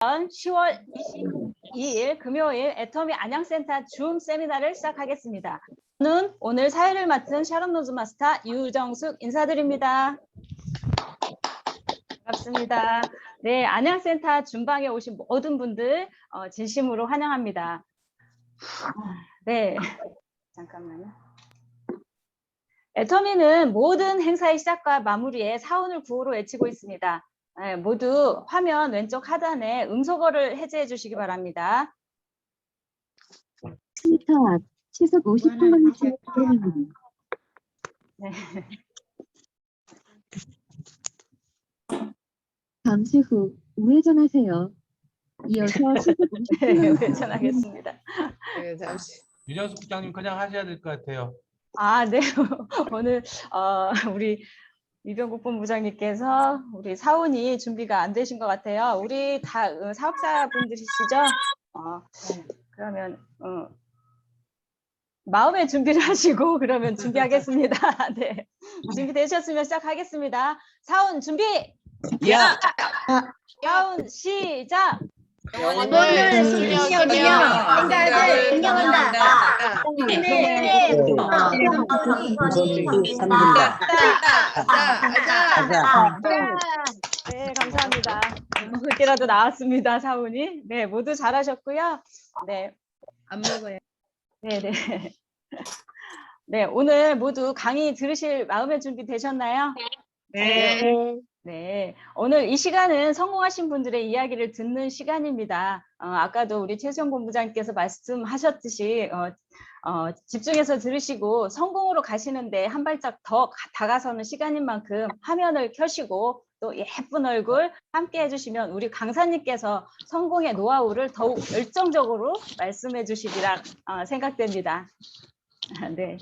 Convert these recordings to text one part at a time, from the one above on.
10월 22일 금요일 애터미 안양센터 줌 세미나를 시작하겠습니다. 저는 오늘 사회를 맡은 샤론 노즈 마스터 유정숙 인사드립니다. 반갑습니다. 네, 안양센터 줌방에 오신 모든 분들 진심으로 환영합니다. 네, 잠깐만요. 애터미는 모든 행사의 시작과 마무리에 사원을 구호로 외치고 있습니다. 네, 모두 화면 왼쪽 하단에 음소거를 해제해 주시기 바랍니다. 스미터 앞 시속 50km 구간입니다. 네. 잠시 후 우회전하세요. 이어서 시속 50km 네, 우회전하겠습니다. 네, 잠시. 유정숙 부장님 그냥 하셔야 될 것 같아요. 아, 네. 오늘 우리 이병국 본부장님께서 우리 사원이 준비가 안 되신 것 같아요. 우리 다 사업자분들이시죠? 그러면 마음의 준비를 하시고 그러면 준비하겠습니다. 네, 준비되셨으면 시작하겠습니다. 사원 준비! 야! 사원 시작! 영혼을 생각을 운영한다. 네, 감사합니다. 그렇게라도 나왔습니다, 사원이. 네, 모두 잘하셨고요. 네. 안 먹어요. 네네. 네, 오늘 모두 강의 들으실 마음의 준비 되셨나요? 네. 네, 오늘 이 시간은 성공하신 분들의 이야기를 듣는 시간입니다. 아까도 우리 최수영 본부장님께서 말씀하셨듯이 집중해서 들으시고 성공으로 가시는데 한 발짝 더 다가서는 시간인 만큼 화면을 켜시고 또 예쁜 얼굴 함께 해주시면 우리 강사님께서 성공의 노하우를 더욱 열정적으로 말씀해 주시리라 생각됩니다. 네.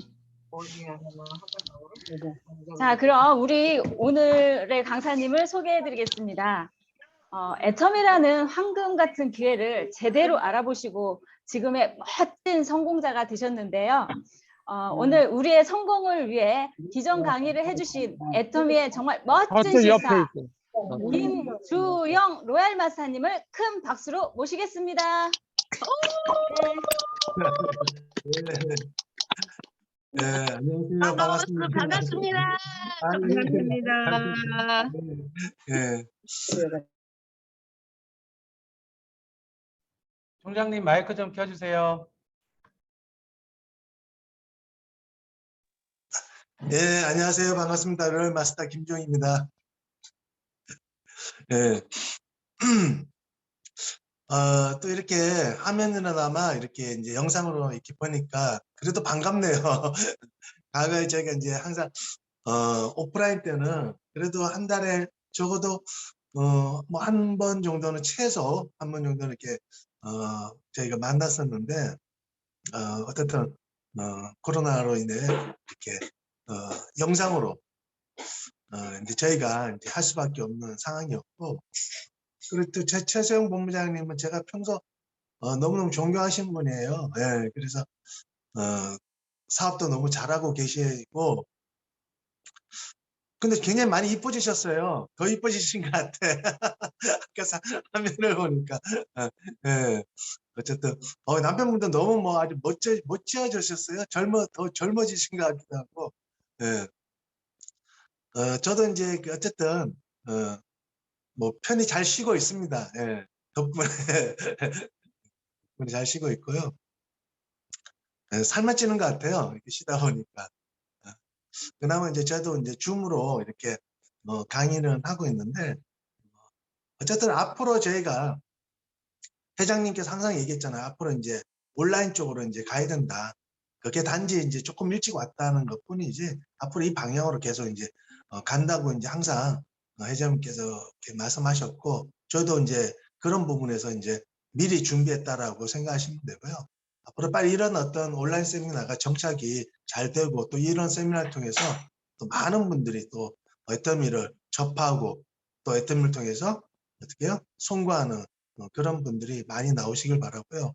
자, 그럼 우리 오늘의 강사님을 소개해 드리겠습니다. 애터미라는 황금 같은 기회를 제대로 알아보시고 지금의 멋진 성공자가 되셨는데요. 오늘 우리의 성공을 위해 기정 강의를 해주신 애터미의 정말 멋진 실사 김주영 로얄 마스터님을 큰 박수로 모시겠습니다. 네, 안녕하세요. 반갑습니다. 반갑습니다. 반갑습니다. 네. 총장님 마이크 좀 켜주세요. 네, 안녕하세요. 반갑습니다. 로열 마스터 김종입니다. 네. 또 이렇게 화면으로나마 이렇게 이제 영상으로 이렇게 보니까 그래도 반갑네요. 과거에 저희가 이제 항상 오프라인 때는 그래도 한 달에 적어도 뭐 한 번 정도는 최소 한 번 정도는 이렇게 저희가 만났었는데 어쨌든 코로나로 인해 이렇게 영상으로 이제 저희가 이제 할 수밖에 없는 상황이었고, 그리고 또 최수영 본부장님은 제가 평소 너무너무 존경하시는 분이에요. 예, 그래서 사업도 너무 잘하고 계시고, 근데 굉장히 많이 이뻐지셨어요. 더 이뻐지신 것 같아. 아까 화면을 보니까. 예. 어쨌든 남편분도 너무 뭐 아주 멋지어지셨어요. 더 젊어지신 것 같기도 하고. 예. 저도 이제 어쨌든 뭐 편히 잘 쉬고 있습니다. 예. 덕분에 잘 쉬고 있고요. 예, 살만 찌는 것 같아요. 이렇게 쉬다 보니까. 그나마 이제 저도 이제 줌으로 이렇게 강의는 하고 있는데, 어쨌든 앞으로 저희가 회장님께서 항상 얘기했잖아요. 앞으로 이제 온라인 쪽으로 이제 가야 된다. 그게 단지 이제 조금 일찍 왔다는 것 뿐이지, 앞으로 이 방향으로 계속 이제 간다고 이제 항상 회장님께서 이렇게 말씀하셨고, 저도 이제 그런 부분에서 이제 미리 준비했다라고 생각하시면 되고요. 앞으로 빨리 이런 어떤 온라인 세미나가 정착이 잘 되고, 또 이런 세미나를 통해서 또 많은 분들이 또 애터미를 접하고, 또 애터미를 통해서 어떻게요? 송구하는 그런 분들이 많이 나오시길 바라고요.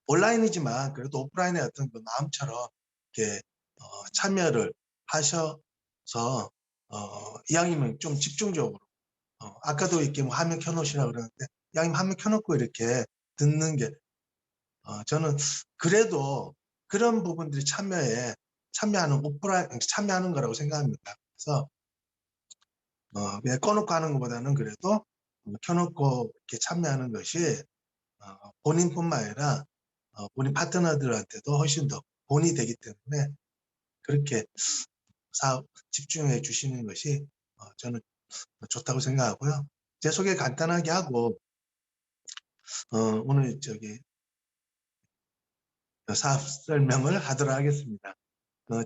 온라인이지만 그래도 오프라인의 어떤 그 마음처럼 이렇게 참여를 하셔서 이왕이면 좀 집중적으로 아까도 이렇게 뭐 화면 켜놓으시라고 그러는데 양님 화면 켜놓고 이렇게 듣는 게 저는 그래도 그런 부분들이 참여하는 거라고 생각합니다. 그래서 그냥 꺼놓고 하는 것보다는 그래도 켜놓고 이렇게 참여하는 것이 본인뿐만 아니라 본인 파트너들한테도 훨씬 더 본이 되기 때문에 그렇게 사업 집중해 주시는 것이 저는 좋다고 생각하고요. 제 소개 간단하게 하고 오늘 사업 설명을 하도록 하겠습니다.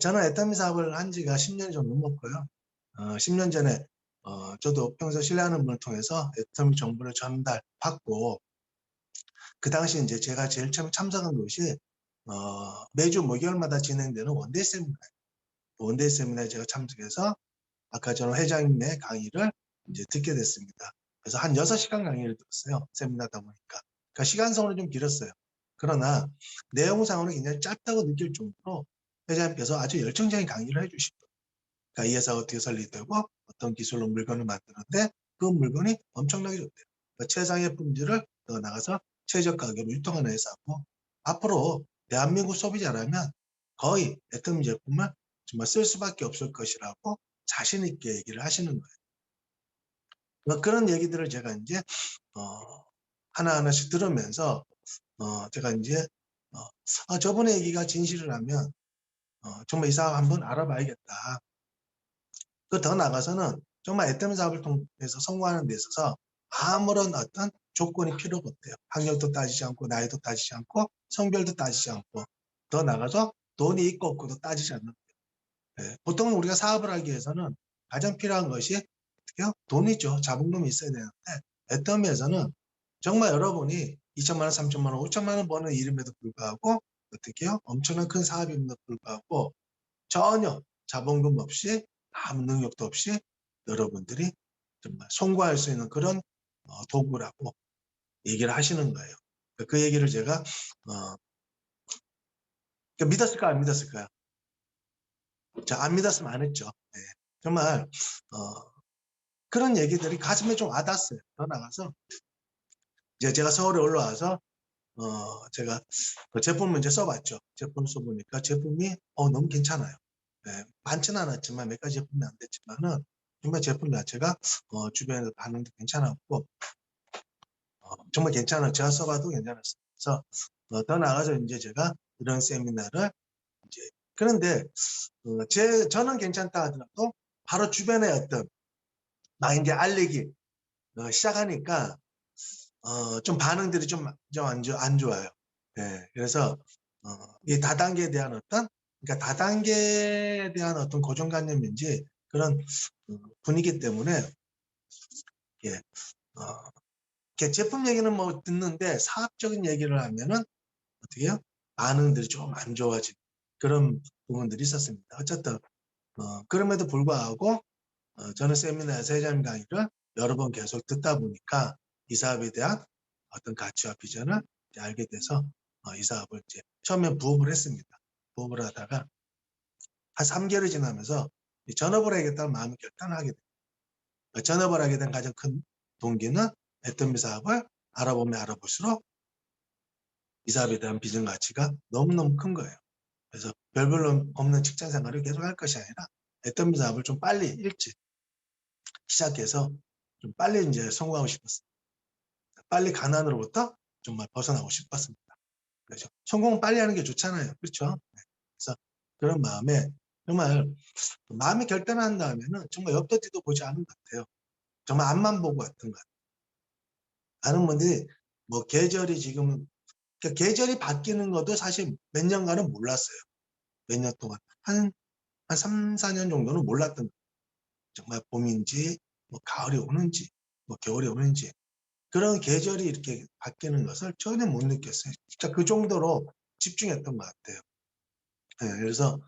저는 애터미 사업을 한 지가 10년이 좀 넘었고요. 10년 전에 저도 평소 신뢰하는 분을 통해서 애터미 정보를 전달받고 그 당시 이제 제가 제일 처음 참석한 것이 매주 목요일마다 진행되는 원데이 세미나. 원데이 세미나에 제가 참석해서 아까 전 회장님의 강의를 이제 듣게 됐습니다. 그래서 한 6시간 강의를 들었어요. 세미나다 보니까. 그러니까 시간상으로 좀 길었어요. 그러나 내용상으로 굉장히 짧다고 느낄 정도로 회장님께서 아주 열정적인 강의를 해주시고 그러니까 이 회사가 어떻게 설립되고 어떤 기술로 물건을 만드는데 그 물건이 엄청나게 좋대요. 그러니까 최상의 품질을 더 나가서 최저 가격으로 유통하는 회사고 앞으로 대한민국 소비자라면 거의 애터미 제품을 정말 쓸 수밖에 없을 것이라고 자신 있게 얘기를 하시는 거예요. 그런 얘기들을 제가 이제 하나하나씩 들으면서 제가 이제 저분의 얘기가 진실이라면 정말 이 사업 한번 알아봐야겠다. 그 더 나가서는 정말 애터미 사업을 통해서 성공하는 데 있어서 아무런 어떤 조건이 필요가 없대요. 학력도 따지지 않고 나이도 따지지 않고 성별도 따지지 않고 더 나가서 돈이 있고 없고도 따지지 않는 거예요. 보통 우리가 사업을 하기 위해서는 가장 필요한 것이 어떻게요? 돈이죠. 자본금이 있어야 되는데 애터미에서는 정말 여러분이 2천만 원, 3천만 원, 5천만 원 버는 일임에도 불구하고 어떻게요? 엄청난 큰 사업임에도 불구하고 전혀 자본금 없이 아무 능력도 없이 여러분들이 정말 송구할 수 있는 그런 도구라고 얘기를 하시는 거예요. 그 얘기를 제가 믿었을까요? 안 믿었을까요? 자, 안 믿었으면 안 했죠. 네. 정말 그런 얘기들이 가슴에 좀 와닿았어요. 더 나가서 이제 제가 서울에 올라와서 제가 그 제품을 이제 써봤죠. 제품 써보니까 제품이 너무 괜찮아요. 네, 많지는 않았지만 몇 가지 제품이 안 됐지만은 정말 제품 자체가 주변에서 반응도 괜찮았고 정말 괜찮아요. 제가 써봐도 괜찮았어요. 그래서 더 나가서 이제 제가 이런 세미나를 이제 그런데 저는 괜찮다 하더라도 바로 주변에 어떤 막 이제 알리기 시작하니까 좀 반응들이 좀 안 좋아요. 네, 그래서 이 다단계에 대한 그러니까 다단계에 대한 어떤 고정관념인지 그런 분위기 때문에 예, 이렇게 제품 얘기는 뭐 듣는데 사업적인 얘기를 하면은 어떻게 해요? 반응들이 좀 안 좋아지는 그런 부분들이 있었습니다. 어쨌든 그럼에도 불구하고 저는 세미나에서 회장님 강의를 여러 번 계속 듣다 보니까 이 사업에 대한 어떤 가치와 비전을 알게 돼서 이 사업을 이제 처음엔 부업을 했습니다. 부업을 하다가 한 3개월이 지나면서 전업을 하겠다는 마음이 결단하게 됩니다. 전업을 하게 된 가장 큰 동기는 애터미 사업을 알아보면 알아볼수록 이 사업에 대한 비전 가치가 너무너무 큰 거예요. 그래서 별별로 없는 직장 생활을 계속 할 것이 아니라 애터미 사업을 좀 빨리 일찍 시작해서 좀 빨리 이제 성공하고 싶었어요. 빨리 가난으로부터 정말 벗어나고 싶었습니다. 그렇죠. 성공은 빨리 하는 게 좋잖아요. 그렇죠. 네. 그래서 그런 마음에 정말 마음이 결단한 다음에는 정말 옆도 뒤도 보지 않은 것 같아요. 정말 앞만 보고 왔던 것 같아요. 많은 분들이 뭐 계절이 지금 그러니까 계절이 바뀌는 것도 사실 몇 년간은 몰랐어요. 몇 년 동안 한 3, 4년 정도는 몰랐던 거예요. 정말 봄인지 뭐 가을이 오는지 뭐 겨울이 오는지 그런 계절이 이렇게 바뀌는 것을 전혀 못 느꼈어요. 진짜 그 정도로 집중했던 것 같아요. 네, 그래서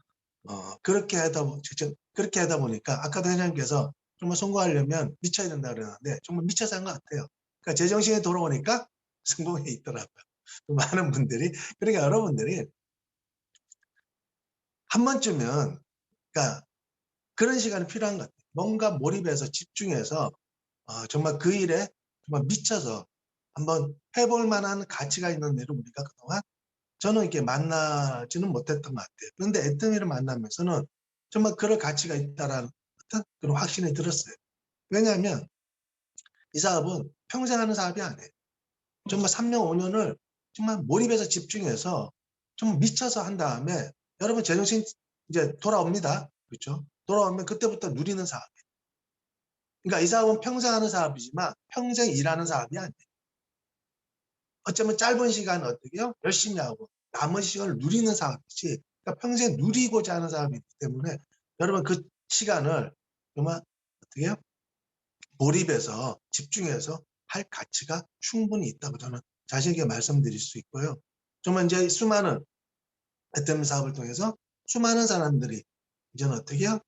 그렇게 하다 보니까 아까도 회장님께서 정말 성공하려면 미쳐야 된다 그러는데 정말 미쳐서 한 것 같아요. 그러니까 제정신에 돌아오니까 성공에 있더라고요. 많은 분들이 그러니까 여러분들이 한 번쯤은 그러니까 그런 시간이 필요한 것 같아요. 뭔가 몰입해서 집중해서 정말 그 일에 정말 미쳐서 한번 해볼 만한 가치가 있는 일을 우리가 그동안 저는 이렇게 만나지는 못했던 것 같아요. 그런데 애터미를 만나면서는 정말 그럴 가치가 있다라는 어떤 그런 확신이 들었어요. 왜냐하면 이 사업은 평생 하는 사업이 아니에요. 정말 3년, 5년을 정말 몰입해서 집중해서 정말 미쳐서 한 다음에 여러분 제정신 이제 돌아옵니다. 그렇죠? 돌아오면 그때부터 누리는 사업이에요. 그러니까 이 사업은 평생 하는 사업이지만 평생 일하는 사업이 아니에요. 어쩌면 짧은 시간 어떻게요? 열심히 하고 남은 시간을 누리는 사업이지, 그러니까 평생 누리고자 하는 사업이기 때문에 여러분 그 시간을 정말 어떻게요? 몰입해서 집중해서 할 가치가 충분히 있다고 저는 자신있게 말씀드릴 수 있고요. 정말 이제 수많은 애터미 사업을 통해서 수많은 사람들이 이제는 어떻게요?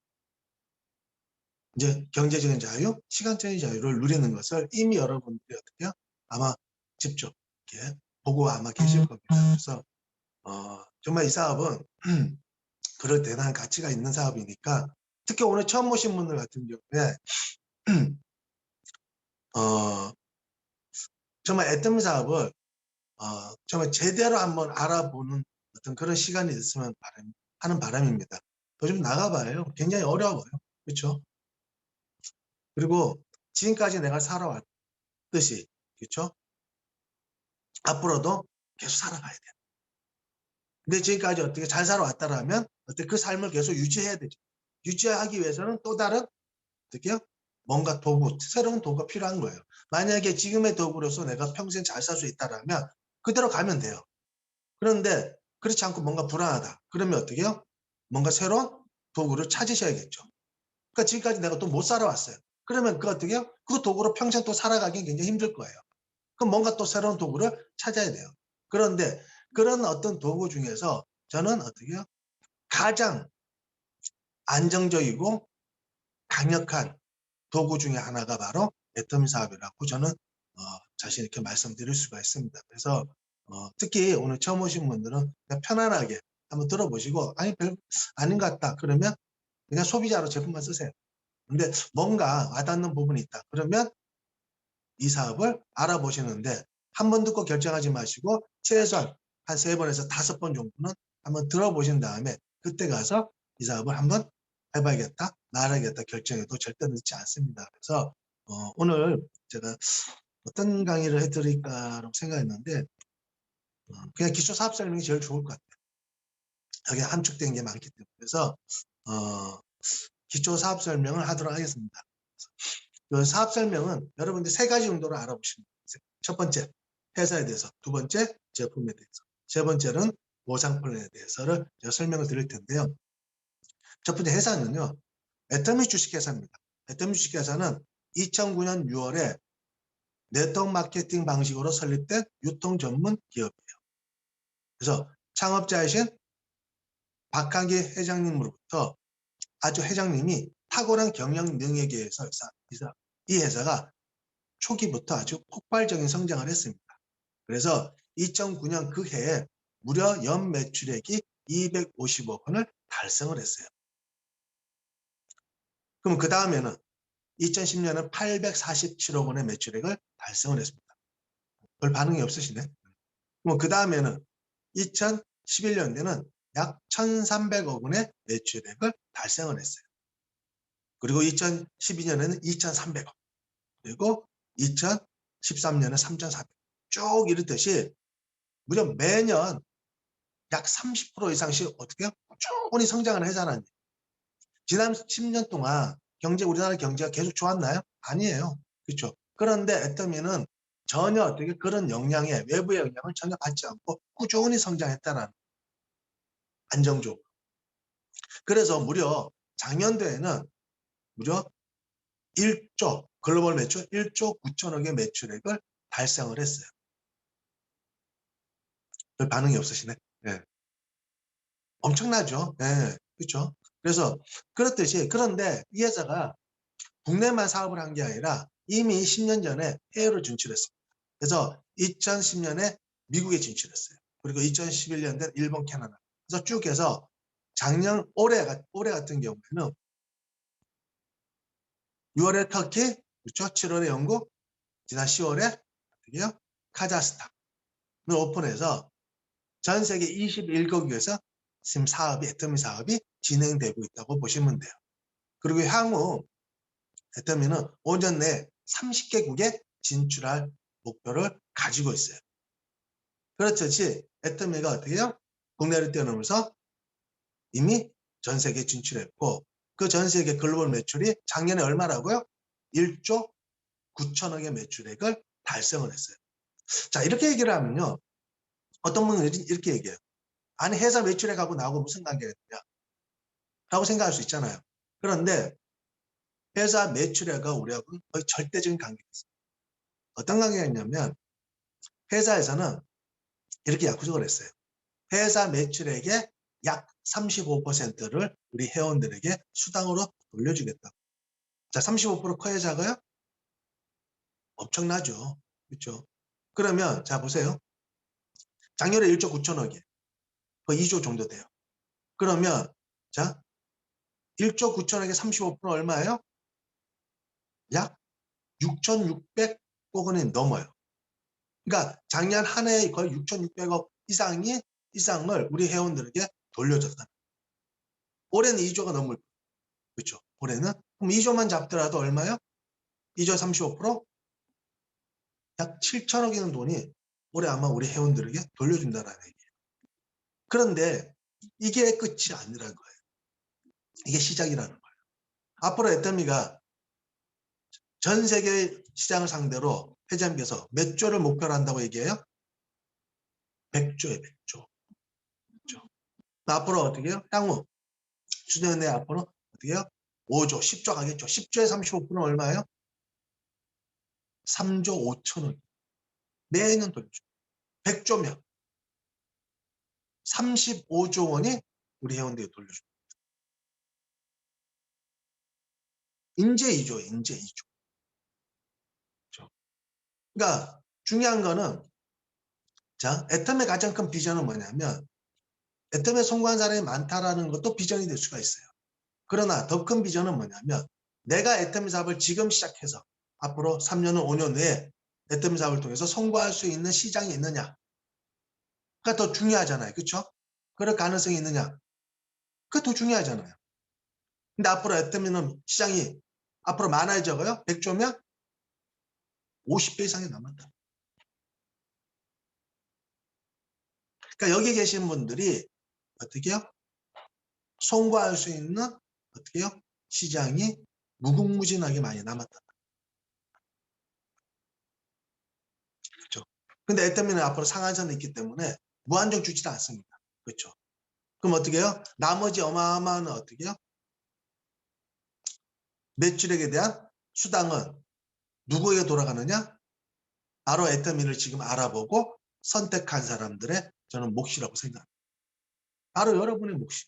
이제 경제적인 자유, 시간적인 자유를 누리는 것을 이미 여러분들이 어떻게요? 아마 직접 이렇게 보고 아마 계실 겁니다. 그래서 정말 이 사업은 그럴 대단한 가치가 있는 사업이니까 특히 오늘 처음 오신 분들 같은 경우에 정말 애터미 사업을 정말 제대로 한번 알아보는 어떤 그런 시간이 있으면 하는 바람입니다. 요즘 나가봐요. 굉장히 어려워요. 그렇죠? 그리고 지금까지 내가 살아왔듯이, 그렇죠? 앞으로도 계속 살아가야 돼요. 근데 지금까지 어떻게 잘 살아왔다라면 어떻게 그 삶을 계속 유지해야 되죠. 유지하기 위해서는 또 다른 어떻게요? 뭔가 도구, 새로운 도구가 필요한 거예요. 만약에 지금의 도구로서 내가 평생 잘 살 수 있다라면 그대로 가면 돼요. 그런데 그렇지 않고 뭔가 불안하다. 그러면 어떻게 해요? 뭔가 새로운 도구를 찾으셔야겠죠. 그러니까 지금까지 내가 또 못 살아왔어요. 그러면 그 어떻게 해요? 그 도구로 평생 또 살아가긴 굉장히 힘들 거예요. 그럼 뭔가 또 새로운 도구를 찾아야 돼요. 그런데 그런 어떤 도구 중에서 저는 어떻게 해요? 가장 안정적이고 강력한 도구 중에 하나가 바로 애터미 사업이라고 저는 자신 있게 말씀드릴 수가 있습니다. 그래서 특히 오늘 처음 오신 분들은 그냥 편안하게 한번 들어보시고 아니 별 아닌 것 같다 그러면 그냥 소비자로 제품만 쓰세요. 근데 뭔가 와닿는 부분이 있다 그러면 이 사업을 알아보시는데 한 번 듣고 결정하지 마시고 최소한 한 3번에서 5번 정도는 한번 들어보신 다음에 그때 가서 이 사업을 한번 해봐야겠다 말하겠다 결정해도 절대 늦지 않습니다. 그래서 오늘 제가 어떤 강의를 해드릴까라고 생각했는데 그냥 기초 사업 설명이 제일 좋을 것 같아요. 여기 함축된 게 많기 때문에. 그래서 기초 사업 설명을 하도록 하겠습니다. 그 사업 설명은 여러분들 3가지 정도로 알아보시면 돼요. 첫 번째, 회사에 대해서. 두 번째, 제품에 대해서. 세 번째는 보상 플랜에 대해서를 제가 설명을 드릴 텐데요. 첫 번째 회사는요. 애터미 주식회사입니다. 애터미 주식회사는 2009년 6월에 네트워크 마케팅 방식으로 설립된 유통 전문 기업이에요. 그래서 창업자이신 박한기 회장님으로부터 아주 회장님이 탁월한 경영 능력에 의해서 이 회사가 초기부터 아주 폭발적인 성장을 했습니다. 그래서 2009년 그 해에 무려 연 매출액이 250억 원을 달성을 했어요. 그럼 그 다음에는 2010년은 847억 원의 매출액을 달성을 했습니다. 별 반응이 없으시네. 그럼 그 다음에는 2011년에는 약 1,300억 원의 매출액을 달성을 했어요. 그리고 2012년에는 2,300억, 그리고 2013년에 3,400억. 쭉 이렇듯이 무려 매년 약 30% 이상씩 어떻게 꾸준히 성장을 하잖아요. 지난 10년 동안 우리나라 경제가 계속 좋았나요? 아니에요. 그렇죠. 그런데 애터미는 전혀 어떻게 그런 외부의 영향을 전혀 받지 않고 꾸준히 성장했다는 안정적으로. 그래서 무려 작년도에는 무려 1조 글로벌 매출 1조 9천억의 매출액을 달성을 했어요. 별 반응이 없으시네. 네. 엄청나죠. 네. 그렇죠. 그래서 그렇듯이 그런데 이 회사가 국내만 사업을 한 게 아니라 이미 10년 전에 해외로 진출했습니다. 그래서 2010년에 미국에 진출했어요. 그리고 2011년에 일본, 캐나다. 그래서 쭉 해서 올해 같은 경우에는 6월에 터키, 그렇죠? 7월에 영국, 지난 10월에 어떻게요? 카자흐스탄을 오픈해서 전 세계 21개국에서 지금 애터미 사업이 진행되고 있다고 보시면 돼요. 그리고 향후 애터미는 5년 내에 30개국에 진출할 목표를 가지고 있어요. 그렇듯이 애터미가 어떻게 해요? 국내를 뛰어넘어서 이미 전 세계에 진출했고 그 전 세계 글로벌 매출이 작년에 얼마라고요? 1조 9천억의 매출액을 달성을 했어요. 자, 이렇게 얘기를 하면요. 어떤 분은 이렇게 얘기해요. 아니, 회사 매출액하고 나하고 무슨 관계가 있냐? 라고 생각할 수 있잖아요. 그런데 회사 매출액과 우리하고는 거의 절대적인 관계가 있어요. 어떤 관계가 있냐면 회사에서는 이렇게 약속을 했어요. 회사 매출액의 약 35%를 우리 회원들에게 수당으로 돌려주겠다. 자, 35% 커야 작아요? 엄청나죠. 그렇죠? 그러면 자 보세요. 작년에 1조 9천억이에요. 거의 2조 정도 돼요. 그러면 자 1조 9천억에 35% 얼마예요? 약 6,600억 원이 넘어요. 그러니까 작년 한 해에 거의 6,600억 이상을 우리 회원들에게 돌려줬다. 올해는 2조가 넘을 거예요. 그렇죠? 올해는 그럼 2조만 잡더라도 얼마요? 2조 35%? 약 7천억이라는 돈이 올해 아마 우리 회원들에게 돌려준다는 얘기예요. 그런데 이게 끝이 아니라는 거예요. 이게 시작이라는 거예요. 앞으로 애터미가 전 세계 시장을 상대로 회장님께서 몇 조를 목표로 한다고 얘기해요? 100조에 100조. 그렇죠? 앞으로 어떻게 해요? 향후 수년 내에 앞으로 어떻게 해요? 5조, 10조 가겠죠. 10조에 35%는 얼마예요? 3조 5천억. 매년 돌려줘. 100조면 35조 원이 우리 회원들에게 돌려줍니다. 인재 2조, 인재 2조. 그렇죠? 그러니까 중요한 거는 자, 애텀의 가장 큰 비전은 뭐냐면 애텀에 성공한 사람이 많다라는 것도 비전이 될 수가 있어요. 그러나 더 큰 비전은 뭐냐면 내가 애터미 사업을 지금 시작해서 앞으로 3년은 5년 내에 애터미 사업을 통해서 성공할 수 있는 시장이 있느냐가 더 중요하잖아요. 그렇죠? 그럴 가능성이 있느냐. 그게 더 중요하잖아요. 근데 앞으로 애터미는 시장이 앞으로 많아요, 적어요? 100조면 50배 이상이 남았다. 그러니까 여기 계신 분들이 어떻게 해요? 성공할 수 있는 어떻게 해요? 시장이 무궁무진하게 많이 남았다. 그렇죠? 근데 애터미는 앞으로 상한선이 있기 때문에 무한정 주지도 않습니다. 그렇죠? 그럼 어떻게 해요? 나머지 어마어마한 어떻게 해요? 매출액에 대한 수당은 누구에게 돌아가느냐? 바로 애터미를 지금 알아보고 선택한 사람들의 저는 몫이라고 생각합니다. 바로 여러분의 몫이.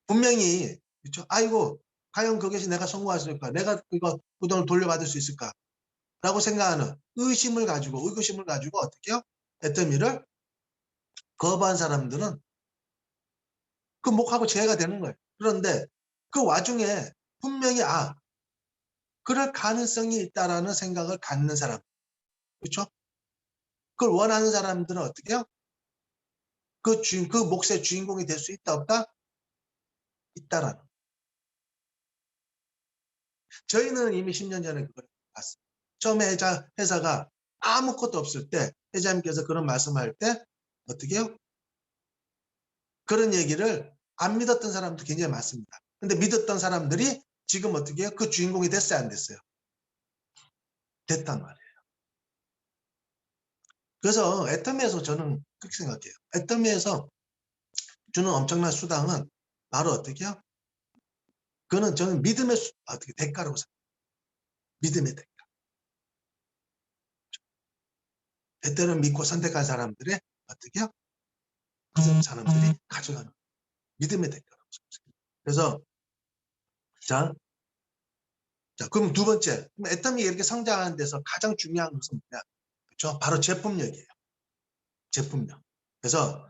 분명히 그렇죠? 아이고 과연 거기서 내가 성공할 수 있을까? 내가 그 돈을 돌려받을 수 있을까? 라고 생각하는 의구심을 가지고 어떻게 해요? 애터미를 거부한 사람들은 그 몫하고 제외가 되는 거예요. 그런데 그 와중에 분명히 그럴 가능성이 있다라는 생각을 갖는 사람, 그렇죠? 그걸 원하는 사람들은 어떻게 해요? 그 몫의 주인공이 될 수 있다 없다? 있다라는. 저희는 이미 10년 전에 그걸 봤어요. 처음에 회사가 아무것도 없을 때 회장님께서 그런 말씀할 때 어떻게 해요? 그런 얘기를 안 믿었던 사람도 굉장히 많습니다. 근데 믿었던 사람들이 지금 어떻게 해요? 그 주인공이 됐어요, 안 됐어요? 됐단 말이에요. 그래서 애터미에서 저는 그렇게 생각해요. 애터미에서 주는 엄청난 수당은 바로 어떻게 해요? 그거는 저는 믿음의 어떻게 대가라고 생각해요. 믿음의 대가. 애터미를 믿고 선택한 사람들의 어떻게 해요? 그 사람들이 가져가는 믿음의 대가라고 생각해요. 그래서 자, 그럼 두 번째, 애터미 이렇게 성장하는 데서 가장 중요한 것은 뭐냐? 그렇죠? 바로 제품력이에요. 제품력. 그래서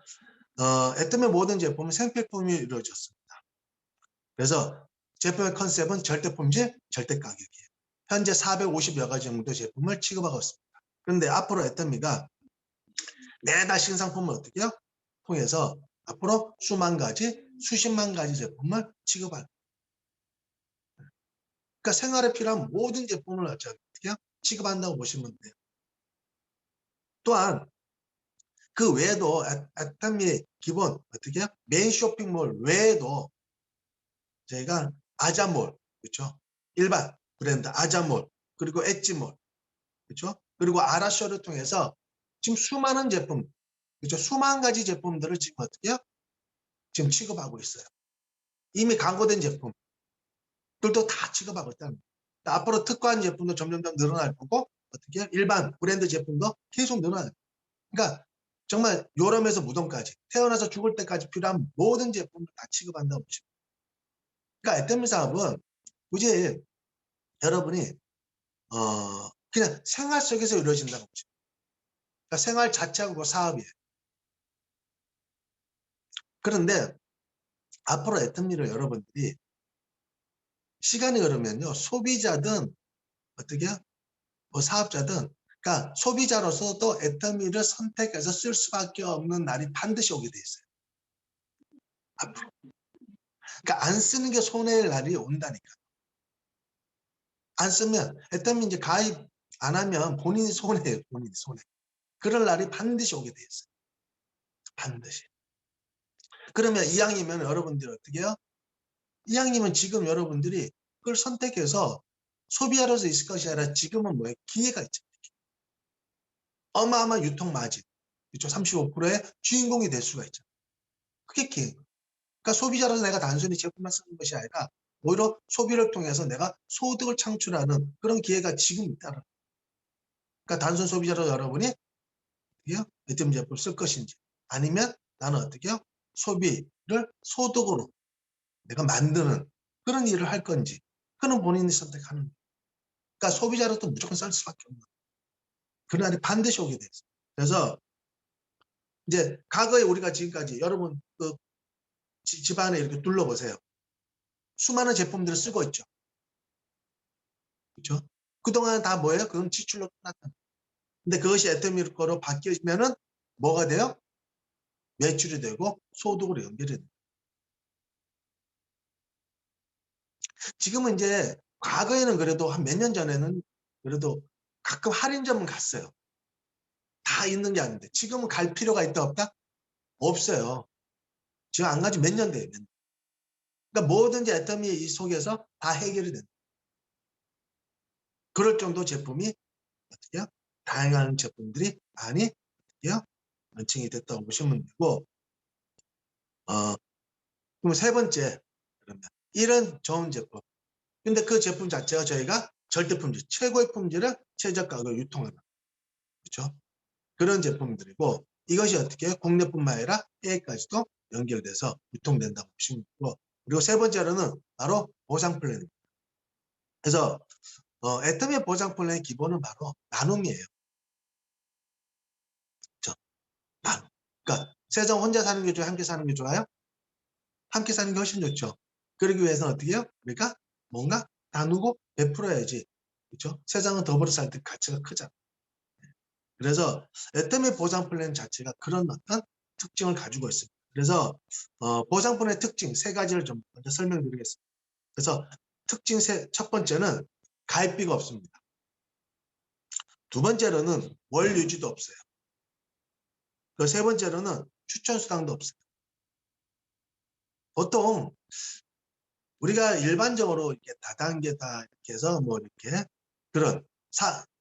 애터미의 모든 제품은 생필품이 이루어졌습니다. 그래서 제품의 컨셉은 절대 품질, 절대 가격이에요. 현재 450여 가지 정도 제품을 취급하고 있습니다. 그런데 앞으로 애터미가 매달 신상품을 어떻게 해요? 통해서 앞으로 수만 가지, 수십만 가지 제품을 취급할. 그러니까 생활에 필요한 모든 제품을 어떻게 해요? 취급한다고 보시면 돼요. 또한 그 외에도 애터미 기본 어떻게 해요? 메인 쇼핑몰 외에도 저희가 아자몰, 그렇죠? 일반 브랜드 아자몰, 그리고 엣지몰, 그렇죠? 그리고 아라쇼를 통해서 지금 수많은 제품, 그렇죠? 수만 가지 제품들을 지금 어떻게 해요? 지금 취급하고 있어요. 이미 광고된 제품들도 다 취급하고 있다는 거예요. 앞으로 특화한 제품도 점점 늘어날 거고, 어떻게 해요? 일반 브랜드 제품도 계속 늘어나요. 그러니까 정말 요람에서 무덤까지, 태어나서 죽을 때까지 필요한 모든 제품을 다 취급한다고 보시면 돼요. 그러니까 애터미 사업은 굳이 여러분이 그냥 생활 속에서 이루어진다고 보시면 돼요. 그러니까 생활 자체가 그 사업이에요. 그런데 앞으로 애터미를 여러분들이 시간이 흐르면요, 소비자든 어떻게 뭐 사업자든, 그러니까 소비자로서도 애터미를 선택해서 쓸 수밖에 없는 날이 반드시 오게 돼 있어요. 앞으로. 그러니까 안 쓰는 게 손해일 날이 온다니까. 안 쓰면 애터미 이제 가입 안 하면 본인이 손해예요. 본인이 손해. 그럴 날이 반드시 오게 돼 있어요. 반드시. 그러면 이왕이면 여러분들이 어떻게 해요? 이왕이면 지금 여러분들이 그걸 선택해서 소비자로서 있을 것이 아니라 지금은 뭐예요? 기회가 있죠. 어마어마한 유통 마진, 그렇죠? 35%의 주인공이 될 수가 있죠. 그게 기회. 그러니까 소비자로서 내가 단순히 제품만 쓰는 것이 아니라 오히려 소비를 통해서 내가 소득을 창출하는 그런 기회가 지금 있다는. 그러니까 단순 소비자로 여러분이 애터미 제품을 쓸 것인지, 아니면 나는 어떻게 해요? 소비를 소득으로 내가 만드는 그런 일을 할 건지, 그는 본인이 선택하는 거예요. 그러니까 소비자로도 무조건 쓸 수밖에 없는 거예요. 그날이 반드시 오게 돼 있어요. 그래서 이제 과거에 우리가 지금까지 여러분 그 집안에 이렇게 둘러보세요. 수많은 제품들을 쓰고 있죠. 그렇죠? 그동안 다 뭐예요? 그건 지출로 끝났다. 근데 그것이 애터미 거로 바뀌면은 뭐가 돼요? 매출이 되고 소득으로 연결이 돼요. 지금은 이제 과거에는 그래도 한 몇 년 전에는 그래도 가끔 할인점은 갔어요. 다 있는 게 아닌데 지금은 갈 필요가 있다 없다? 없어요. 지금 안 가지 몇 년 돼요. 그러니까 뭐든지 애터미 이 속에서 다 해결이 된다. 그럴 정도 제품이 어떻게요? 다양한 제품들이 많이 어떻게요? 런칭이 됐다고 보시면 되고, 그럼 세 번째, 그러면 이런 좋은 제품. 근데 그 제품 자체가 저희가 절대 품질, 최고의 품질을 최저 가격으로 유통하는, 그렇죠? 그런 제품들이고, 이것이 어떻게 국내뿐만 아니라 해외까지도 연결돼서 유통된다고 보시면 되고, 그리고 세 번째로는 바로 보상 플랜입니다. 그래서 애터미의 보상 플랜의 기본은 바로 나눔이에요. 그렇죠? 나눔. 그러니까 세상 혼자 사는 게 좋아요? 함께 사는 게 좋아요? 함께 사는 게 훨씬 좋죠. 그러기 위해서는 어떻게 해요? 우리가 뭔가 나누고 베풀어야지. 그렇죠? 세상은 더불어 살 때 가치가 크잖아. 그래서 애터미 보상 플랜 자체가 그런 어떤 특징을 가지고 있습니다. 그래서 보상 플랜의 특징 세 가지를 좀 먼저 설명드리겠습니다. 그래서 특징 첫 번째는 가입비가 없습니다. 두 번째로는 월 유지도 없어요. 그 세 번째로는 추천 수당도 없어요. 보통 우리가 일반적으로 이렇게 다단계다 이렇게 해서 뭐 이렇게 그런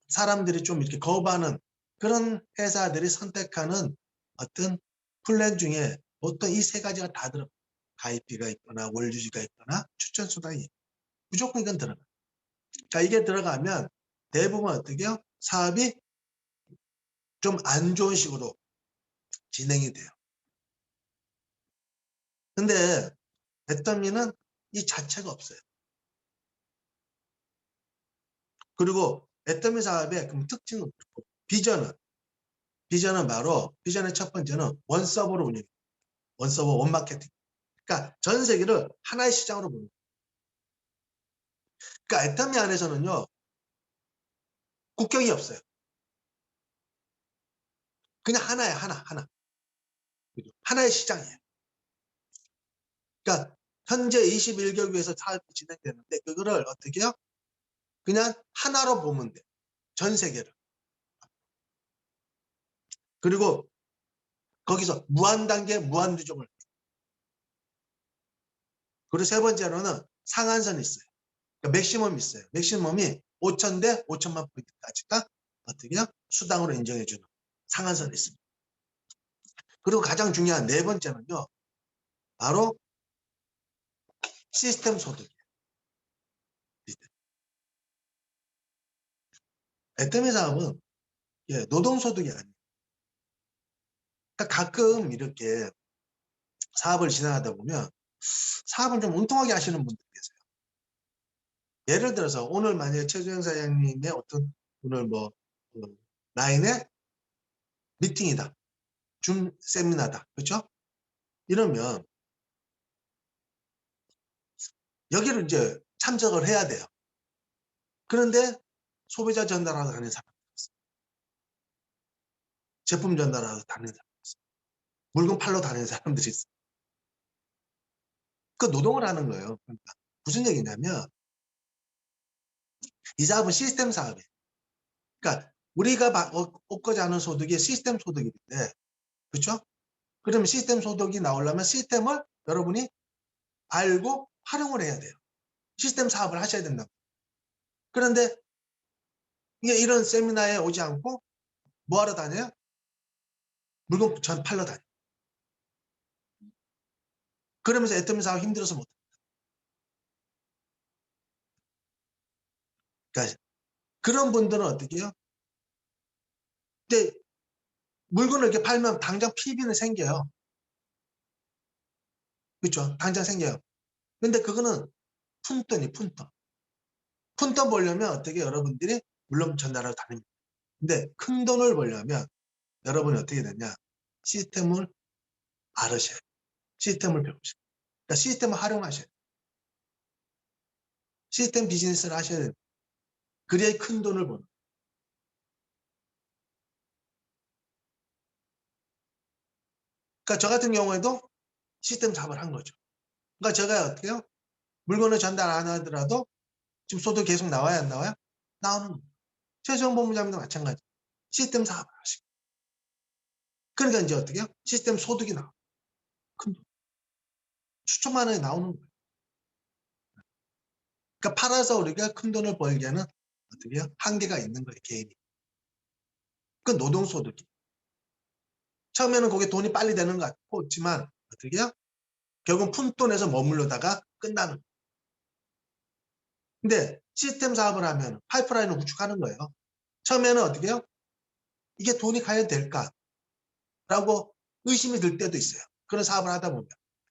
사람들이 좀 이렇게 거부하는 그런 회사들이 선택하는 어떤 플랜 중에 보통 이 세 가지가 다 들어가요. 가입비가 있거나 월유지가 있거나 추천 수당이 무조건 이건 들어가요. 그러니까 이게 들어가면 대부분 어떻게 해요? 사업이 좀 안 좋은 식으로 진행이 돼요. 근데 애터미는 이 자체가 없어요. 그리고 애터미 사업의 그럼 특징은 비전은 바로 비전의 첫 번째는 원서버로 운영해요. 원서버 원마케팅. 그러니까 전 세계를 하나의 시장으로 보는 거예요. 그러니까 애터미 안에서는요 국경이 없어요. 그냥 하나야, 하나. 그죠? 하나의 시장이에요. 그러니까 현재 21개국에서 사업이 진행되는데 그거를 어떻게 해요? 그냥 하나로 보면 돼요. 전 세계를. 그리고 거기서 무한 단계, 무한 누적을. 그리고 세 번째로는 상한선이 있어요. 그러니까 맥시멈이 있어요. 맥시멈이 5,000 대 5천만 포인트까지가 어떻게 해요? 수당으로 인정해주는 상한선이 있습니다. 그리고 가장 중요한 네 번째는요. 바로 시스템 소득이에요. 애터미 사업은 노동소득이 아니에요. 그러니까 가끔 이렇게 사업을 진행하다 보면 사업을 좀 엉뚱하게 하시는 분들이 계세요. 예를 들어서 오늘 만약에 최주영 사장님의 어떤 오늘 라인에 미팅이다. 줌 세미나다. 그렇죠? 이러면 여기를 이제 참석을 해야 돼요. 그런데 소비자 전달하러 다니는 사람들이 있어요. 제품 전달하러 다니는 사람들이 있어요. 물건 팔러 다니는 사람들이 있어요. 그 노동을 하는 거예요. 그러니까 무슨 얘기냐면 이 사업은 시스템 사업이에요. 그러니까 우리가 얻고자 하는 소득이 시스템 소득인데 그렇죠? 그러면 시스템 소득이 나오려면 시스템을 여러분이 알고 활용을 해야 돼요. 시스템 사업을 하셔야 된다고. 그런데 이게 이런 세미나에 오지 않고 뭐 하러 다녀요? 물건 전 팔러 다녀요. 그러면서 애터미 사업 힘들어서 못. 그러니까 그런 분들은 어떻게 해요? 근데 물건을 이렇게 팔면 당장 PB는 생겨요. 그렇죠? 당장 생겨요. 근데 그거는 푼돈이 푼돈. 푼돈 벌려면 어떻게 여러분들이 물론 전달하러 다닙니다. 근데 큰 돈을 벌려면 여러분이 어떻게 되냐? 시스템을 알으셔야 돼요. 시스템을 배우셔야 돼요. 그러니까 시스템을 활용하셔야 돼요. 시스템 비즈니스를 하셔야 돼요. 그래야 큰 돈을 버는. 그러니까 저 같은 경우에도 시스템 사업을 한 거죠. 그러니까 제가 어떻게 해요? 물건을 전달 안 하더라도 지금 소득 계속 나와야 안 나와요? 나오는 거예요. 최수영 본부장님도 마찬가지. 시스템 사업을 하시고. 그러니까 이제 어떻게 해요? 시스템 소득이 나와요. 큰 돈. 수천만 원이 나오는 거예요. 그러니까 팔아서 우리가 큰 돈을 벌기에는 어떻게 해요? 한계가 있는 거예요, 개인이. 그 노동소득이. 처음에는 거기에 돈이 빨리 되는 것 같지만 어떻게 해요? 결국 푼돈에서 머물러다가 끝나는 거예요. 근데 시스템 사업을 하면 파이프라인을 구축하는 거예요. 처음에는 어떻게 해요? 이게 돈이 과연 될까? 라고 의심이 들 때도 있어요. 그런 사업을 하다 보면.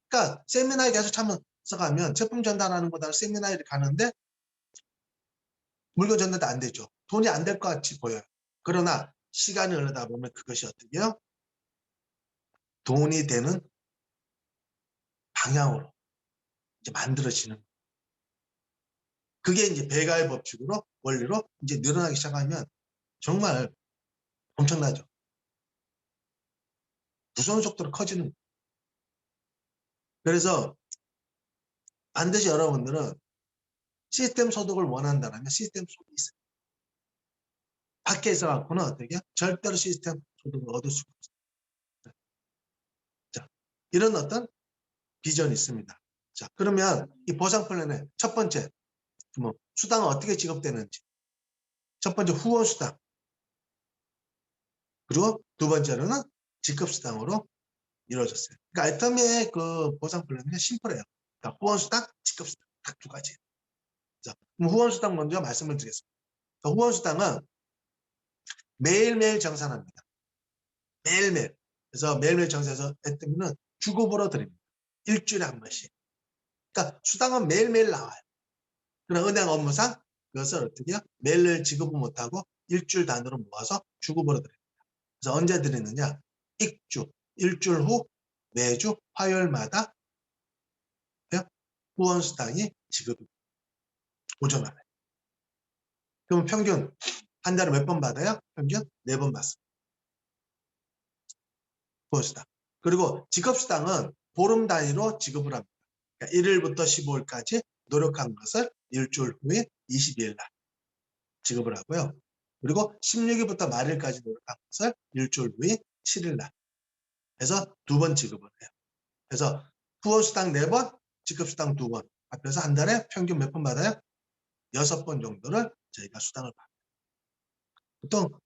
그러니까 세미나에 계속 참석하면 제품 전달하는 것보다 세미나에 가는데 물건 전달도 안 되죠. 돈이 안 될 것 같이 보여요. 그러나 시간이 흐르다 보면 그것이 어떻게 해요? 돈이 되는 방향으로 이제 만들어지는. 그게 이제 배가의 법칙으로 원리로 이제 늘어나기 시작하면 정말 엄청나죠. 무서운 속도로 커지는 거예요. 그래서 반드시 여러분들은 시스템 소득을 원한다면 시스템 소득이 있어요. 밖에 있어 갖고는 어떻게 절대로 시스템 소득을 얻을 수가 없어요. 자, 이런 어떤 비전이 있습니다. 자, 그러면 이 보상 플랜의 첫 번째 수당은 어떻게 지급되는지. 첫 번째 후원 수당. 그리고 두 번째로는 직급 수당으로 이루어졌어요. 그러니까 애터미의 그 보상 플랜은 심플해요. 그러니까 후원 수당, 직급 수당 딱 두 가지. 자, 그럼 후원 수당 먼저 말씀을 드리겠습니다. 후원 수당은 매일매일 정산합니다. 매일매일. 그래서 매일매일 정산해서 애터미는 주급으로 드립니다. 일주일에 한 번씩. 그러니까 수당은 매일매일 나와요. 그러나 은행 업무상 그것을 어떻게 해요? 매일매일 지급을 못하고 일주일 단위로 모아서 주급으로 드립니다. 그래서 언제 드리느냐? 익주, 일주일 후 매주 화요일마다 후원 수당이 지급입니다. 오전 안에. 그러면 평균 한 달에 몇 번 받아요? 평균 4번 받습니다. 후원수당. 그리고 지급수당은 보름 단위로 지급을 합니다. 그러니까 1일부터 15일까지 노력한 것을 일주일 후에 22일 날 지급을 하고요. 그리고 16일부터 말일까지 노력한 것을 일주일 후에 7일 날 해서 2번 지급을 해요. 그래서 후원수당 4번, 지급수당 2번 합해서 한 달에 평균 몇 번 받아요? 6번 정도를 저희가 수당을 받아요. 보통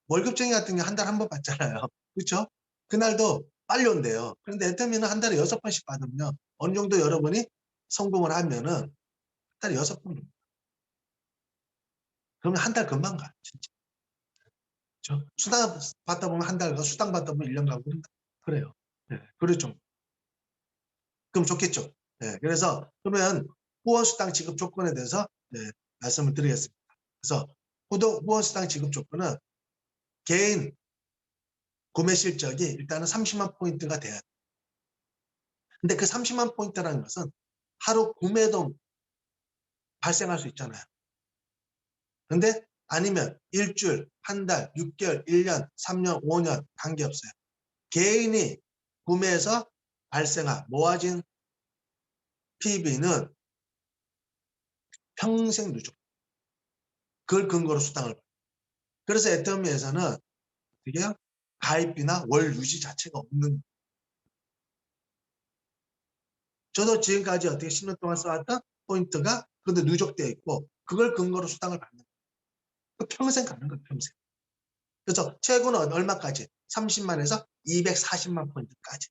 월급쟁이 같은 게 한 달에 한 번 받잖아요. 그렇죠? 그날도 빨리 온대요. 그런데 애터미는 한 달에 6번씩 받으면요. 어느 정도 여러분이 성공을 하면은 한 달에 6번. 그러면 한 달 금방 가. 진짜. 그렇죠? 수당 받다 보면 한 달 가, 수당 받다 보면 1년 가고 그래요. 네, 그렇죠. 그럼 좋겠죠. 네, 그래서 그러면 후원수당 지급 조건에 대해서 말씀을 드리겠습니다. 그래서 후원수당 지급 조건은 개인 구매 실적이 일단은 30만 포인트가 돼야 돼요. 근데 그 30만 포인트라는 것은 하루 구매도 발생할 수 있잖아요. 근데 아니면 일주일, 한 달, 6개월, 1년, 3년, 5년 관계없어요. 개인이 구매해서 발생한 모아진 PB는 평생 누적. 그걸 근거로 수당을 받아요. 그래서 애터미에서는 어떻게 해요? 가입비나 월 유지 자체가 없는. 저도 지금까지 어떻게 10년 동안 써왔던 포인트가 그런데 누적되어 있고 그걸 근거로 수당을 받는 거예요. 평생 가는 거예요. 평생. 그래서 최고는 얼마까지? 30만에서 240만 포인트까지.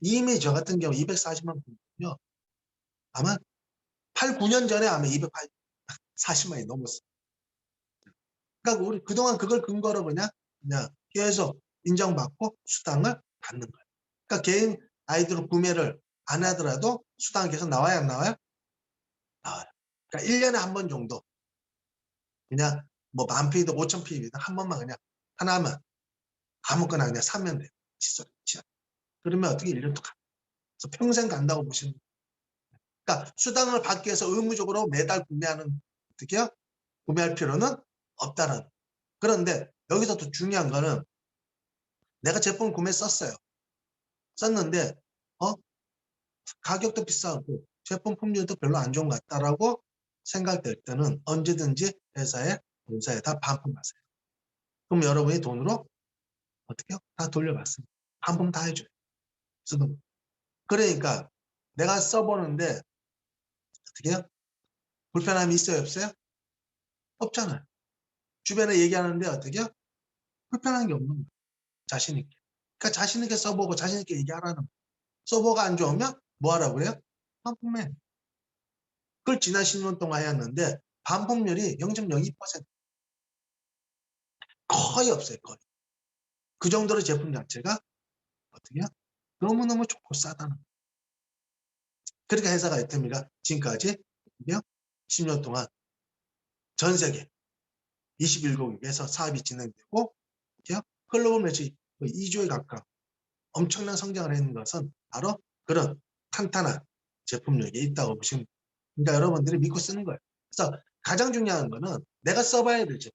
이미 저 같은 경우 240만 포인트요. 아마 8, 9년 전에 아마 240만이 넘었어요. 그러니까 우리 그동안 그걸 근거로 그냥 계속 인정받고 수당을 받는 거예요. 그러니까 개인 아이들 구매를 안 하더라도 수당이 계속 나와요, 안 나와요? 나와요. 그러니까 1년에 한 번 정도 그냥 뭐 10,000PB든 5,000PB든 한 번만 그냥 하나만 아무거나 그냥 사면 돼요. 칫솔. 그러면 어떻게 1년도 가. 그래서 평생 간다고 보시면 돼요. 그러니까 수당을 받기 위해서 의무적으로 매달 구매하는 어떻게요? 구매할 필요는 없다는. 그런데 여기서 또 중요한 거는 내가 제품 구매 썼어요. 썼는데 가격도 비싸고 제품 품질도 별로 안 좋은 것 같다라고 생각될 때는 언제든지 회사에 본사에다 반품하세요. 그럼 여러분이 돈으로 어떻게 해요? 다 돌려받습니다. 반품 다 해줘요. 그러니까 내가 써보는데 어떻게 해요? 불편함이 있어요, 없어요? 없잖아요. 주변에 얘기하는데 어떻게 해요? 불편한 게 없는 거예요. 자신 있게. 그러니까 자신 있게 써보고 자신 있게 얘기하라는 거예요. 서버가 안 좋으면 뭐 하라고 그래요? 반품해. 그걸 지난 10년 동안 해왔는데 반품률이 0.02%. 거의 없어요. 거의. 그 정도로 제품 자체가 어떻게 해요? 너무너무 좋고 싸다는 거예요. 그러니까 회사가 애터미가 지금까지 10년 동안 전 세계 21개국에서 사업이 진행되고 글로벌 매출 2조에 가까운 엄청난 성장을 했는 것은 바로 그런 탄탄한 제품력이 있다고 보시면 됩니다. 그러니까 여러분들이 믿고 쓰는 거예요. 그래서 가장 중요한 거는 내가 써봐야 되죠.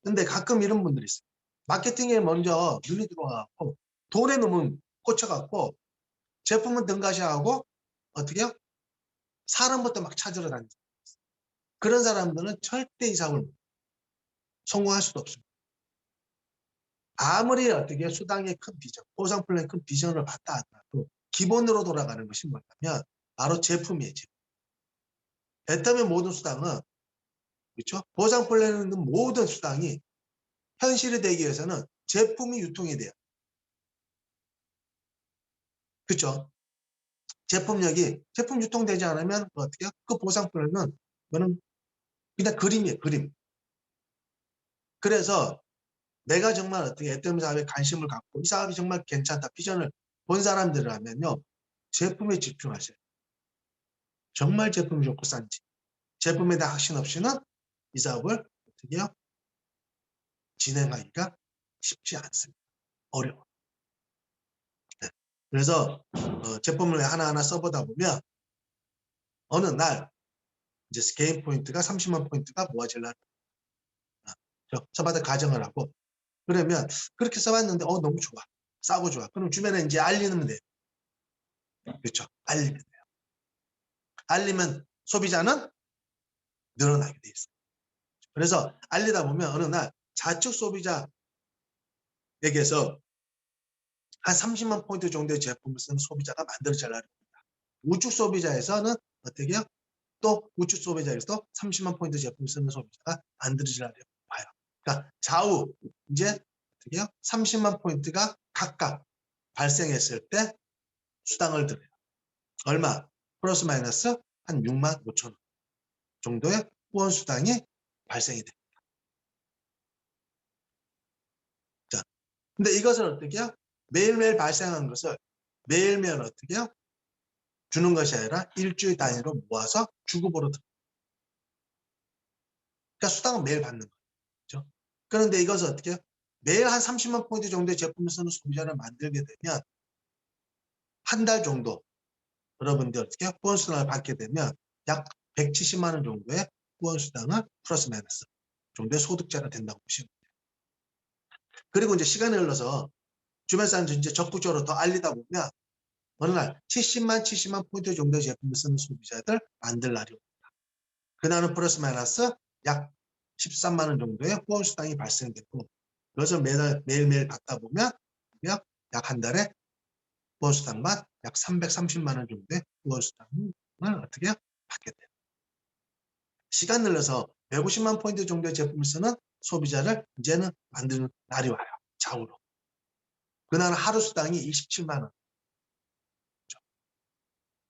근데 가끔 이런 분들이 있어요. 마케팅에 먼저 눈이 들어와갖고 돈에 너무 꽂혀갖고 제품은 등가시하고 어떻게 해요? 사람부터 막 찾으러 다니죠. 그런 사람들은 절대 이 사업을 성공할 수도 없습니다. 아무리 어떻게 수당의 큰 비전, 보상 플랜의 큰 비전을 받다 하더라도 기본으로 돌아가는 것이 뭐냐면 바로 제품이에요. 제품. 애터미 모든 수당은 그렇죠? 보상 플랜에 있는 모든 수당이 현실이 되기 위해서는 제품이 유통이 돼요. 그렇죠? 제품 유통되지 않으면 어떻게 해요? 그 보상 플랜은 그거는 그냥 그림이에요. 그림. 그래서 내가 정말 어떻게 애터미 사업에 관심을 갖고 이 사업이 정말 괜찮다 비전을 본 사람들이라면요. 제품에 집중하세요. 정말 제품이 좋고 싼지. 제품에 대한 확신 없이는 이 사업을 어떻게 해요? 진행하기가 쉽지 않습니다. 어려워. 네. 그래서 제품을 하나하나 써보다 보면 어느 날 이제 개인 포인트가 30만 포인트가 모아질라. 써봐도 가정을 하고 그러면 그렇게 써봤는데 너무 좋아. 싸고 좋아. 그럼 주변에 이제 알리면 돼요. 그렇죠. 알리면 돼요. 알리면 소비자는 늘어나게 돼 있어요. 그래서 알리다 보면 어느 날 좌측 소비자에게서 한 30만 포인트 정도의 제품을 쓰는 소비자가 만들어질 날입니다. 우측 소비자에서는 어떻게 해요? 또 우측 소비자에서도 30만 포인트 제품을 쓰는 소비자가 만들어질 날이라고 봐요. 그러니까 좌우 이제 어떻게 해요? 30만 포인트가 각각 발생했을 때 수당을 드려요. 얼마? 플러스 마이너스 한 6만 5천 원 정도의 후원 수당이 발생이 됩니다. 자, 근데 이것을 어떻게 해요? 매일매일 발생한 것을 매일매일 어떻게 해요? 주는 것이 아니라 일주일 단위로 모아서 주급으로 드립니다. 그러니까 수당은 매일 받는 거죠. 그런데 이것을 어떻게 해요? 매일 한 30만 포인트 정도의 제품을 쓰는 소비자를 만들게 되면 한 달 정도 여러분들 어떻게 해요? 후원 수당을 받게 되면 약 170만 원 정도의 후원 수당을 플러스 마이너스 정도의 소득자가 된다고 보시면 돼요. 그리고 이제 시간이 흘러서 주변 사람들 이제 적극적으로 더 알리다 보면 어느 날 70만 포인트 정도의 제품을 쓰는 소비자들 만들 날이 옵니다. 그날은 플러스 마이너스 약 13만 원 정도의 후원 수당이 발생되고 그것을 매일매일 받다 보면 약 한 달에 후원 수당만 약 330만 원 정도의 후원 수당을 어떻게 해요? 받게 돼요. 시간 늘려서 150만 포인트 정도의 제품을 쓰는 소비자를 이제는 만드는 날이 와요. 좌우로. 그날은 하루 수당이 27만 원.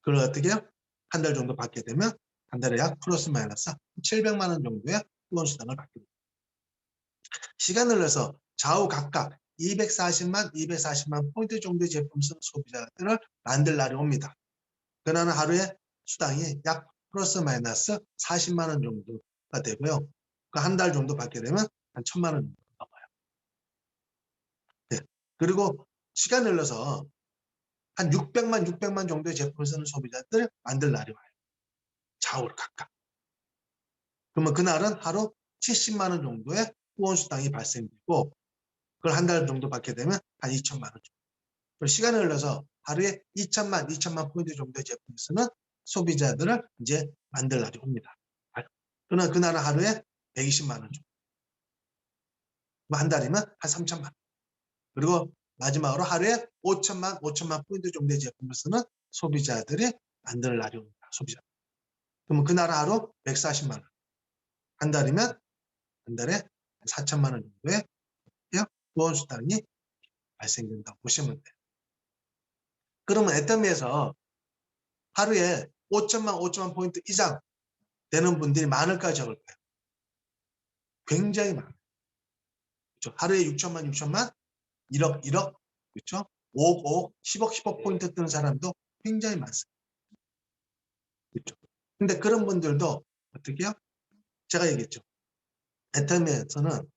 그걸 어떻게 해요? 한 달 정도 받게 되면 한 달에 약 플러스 마이너스 700만 원 정도의 후원 수당을 받게 됩니다. 시간을 내서 좌우 각각 240만 포인트 정도의 제품 쓰는 소비자들을 만들 날이 옵니다. 그날은 하루에 수당이 약 플러스 마이너스 40만 원 정도가 되고요. 그 한 달 정도 받게 되면 한 1000만 원 정도 넘어요. 네. 그리고 시간을 내서 한 600만 정도의 제품을 쓰는 소비자들 만들 날이 와요. 좌우로 각각. 그러면 그날은 하루 70만 원 정도의 후원 수당이 발생되고 그걸 한 달 정도 받게 되면 한 2천만 원 정도. 그리고 시간을 흘러서 하루에 2천만 포인트 정도의 제품을 쓰는 소비자들을 이제 만들 날이 옵니다. 그러나 그날은 하루에 120만 원 정도. 한 달이면 한 3천만 원. 그리고 마지막으로 하루에 5천만 포인트 정도의 제품을 쓰는 소비자들이 만들 날이 옵니다. 소비자. 그러면 그날 하루 140만 원. 한 달이면 한 달에 4천만 원 정도의 후원 수당이 발생된다고 보시면 돼요. 그러면 애터미에서 하루에 5천만 포인트 이상 되는 분들이 많을까 적을까요? 굉장히 많아요. 그렇죠? 하루에 6천만, 1억, 그렇죠? 5억, 10억 포인트 뜨는 사람도 굉장히 많습니다. 그렇죠? 근데 그런 분들도 어떻게 해요? 제가 얘기했죠. 애터미에서는